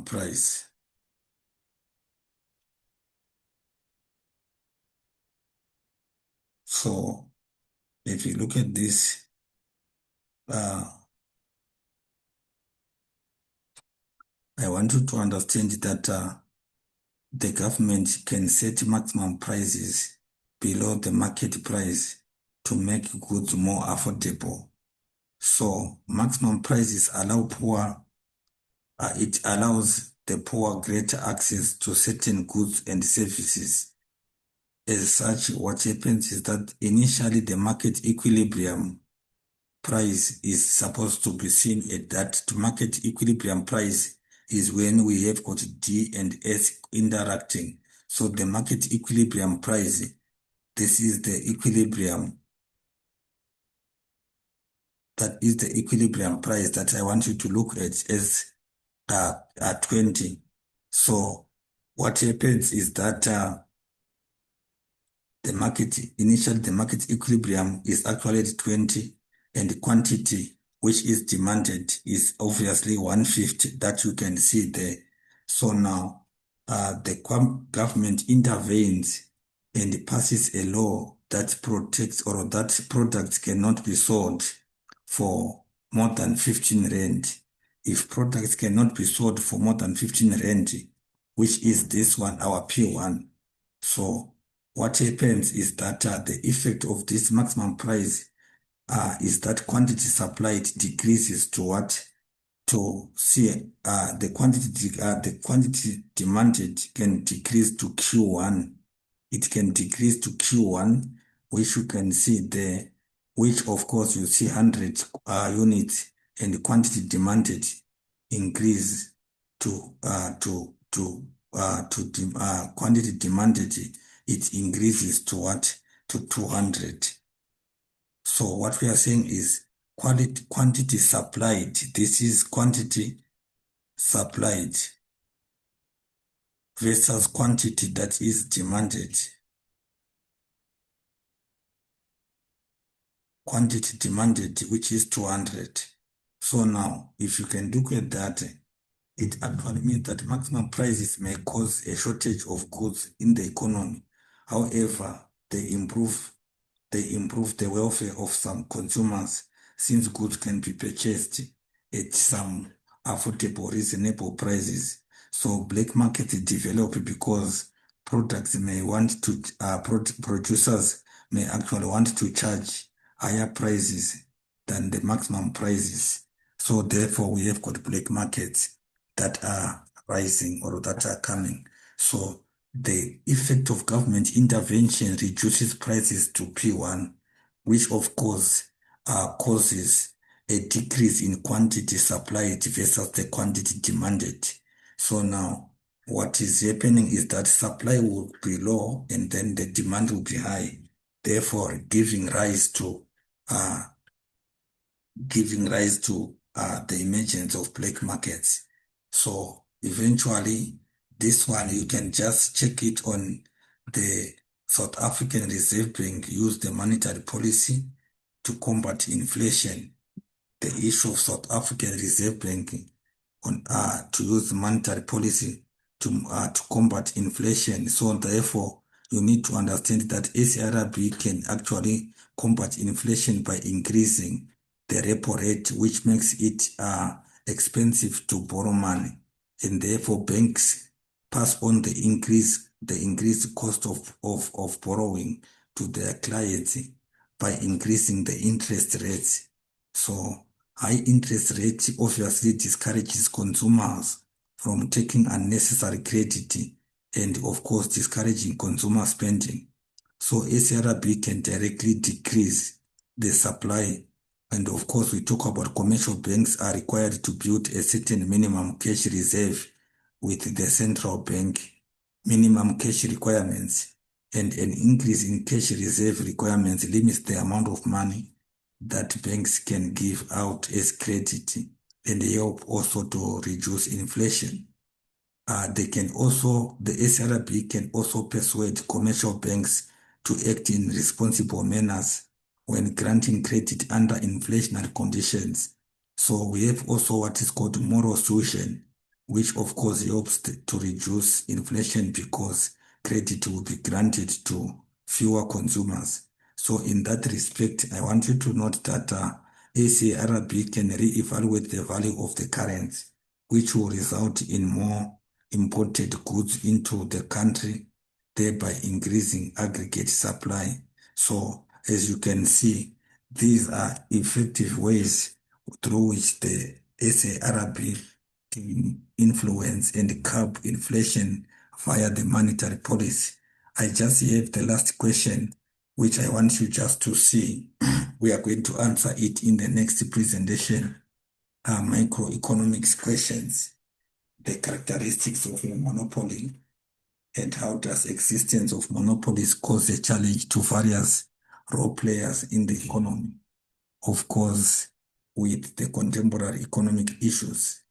price. So if you look at this, I want you to understand that the government can set maximum prices below the market price to make goods more affordable. So maximum prices allow it allows the poor greater access to certain goods and services. as such, what happens is that initially the market equilibrium price is supposed to be seen at that. The market equilibrium price is when we have got D and S interacting. So the market equilibrium price, this is the equilibrium. That is the equilibrium price that I want you to look at as 20. So what happens is that the market equilibrium is actually at 20, and the quantity which is demanded is obviously 150 that you can see there. So now the government intervenes and passes a law that protects, or that products cannot be sold for more than 15 rand. If products cannot be sold for more than 15 rand, which is this one, our P1, so what happens is that the effect of this maximum price is that quantity supplied decreases to what? To see the quantity demanded can decrease to Q1. It can decrease to Q1, which you can see there, which of course you see 100 units, and the quantity demanded increase to quantity demanded, it increases to what? To 200. So what we are saying is quantity supplied. This is quantity supplied versus quantity that is demanded. Quantity demanded, which is 200. So now, if you can look at that, it actually means that maximum prices may cause a shortage of goods in the economy. However, they improve the welfare of some consumers, since goods can be purchased at some affordable, reasonable prices. So black markets develop because products may want to, producers may actually want to charge higher prices than the maximum prices. So therefore, we have got black markets that are rising or that are coming. So the effect of government intervention reduces prices to P1, which of course causes a decrease in quantity supplied versus the quantity demanded. So now what is happening is that supply will be low and then the demand will be high, therefore giving rise to the emergence of black markets. So eventually, this one, you can just check it on the South African Reserve Bank use the monetary policy to combat inflation. The issue of South African Reserve Bank on to use monetary policy to combat inflation. So therefore, you need to understand that SARB can actually combat inflation by increasing the repo rate, which makes it expensive to borrow money, and therefore banks pass on the increased cost of borrowing to their clients by increasing the interest rates. So high interest rate obviously discourages consumers from taking unnecessary credit, and of course discouraging consumer spending. So SRB can directly decrease the supply. And of course, we talk about commercial banks are required to build a certain minimum cash reserve with the central bank, minimum cash requirements, and an increase in cash reserve requirements limits the amount of money that banks can give out as credit, and help also to reduce inflation. The SRB can also persuade commercial banks to act in responsible manners when granting credit under inflationary conditions. So we have also what is called moral suasion, which of course helps to reduce inflation because credit will be granted to fewer consumers. So in that respect, I want you to note that SARB can re-evaluate the value of the currency, which will result in more imported goods into the country, thereby increasing aggregate supply. So as you can see, these are effective ways through which the SARB can influence and curb inflation via the monetary policy. I just have the last question, which I want you just to see. We are going to answer it in the next presentation. Microeconomics questions, the characteristics of a monopoly, and how does existence of monopolies cause a challenge to various role players in the economy. Of course, with the contemporary economic issues,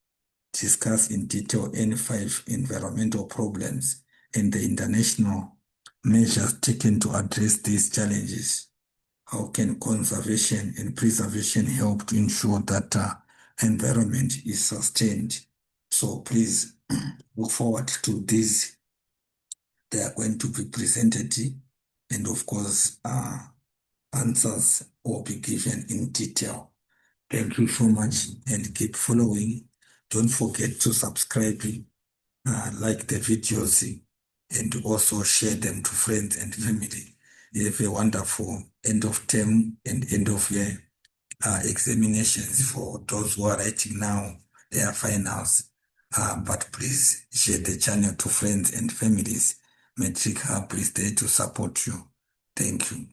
discuss in detail N5 environmental problems and the international measures taken to address these challenges. How can conservation and preservation help to ensure that environment is sustained? So please look forward to these. They are going to be presented, and of course, answers will be given in detail. Thank you so much and keep following. Don't forget to subscribe, like the videos, and also share them to friends and family. Have a wonderful end of term and end of year examinations for those who are writing now their finals. But please share the channel to friends and families. Matric Hub is there to support you. Thank you.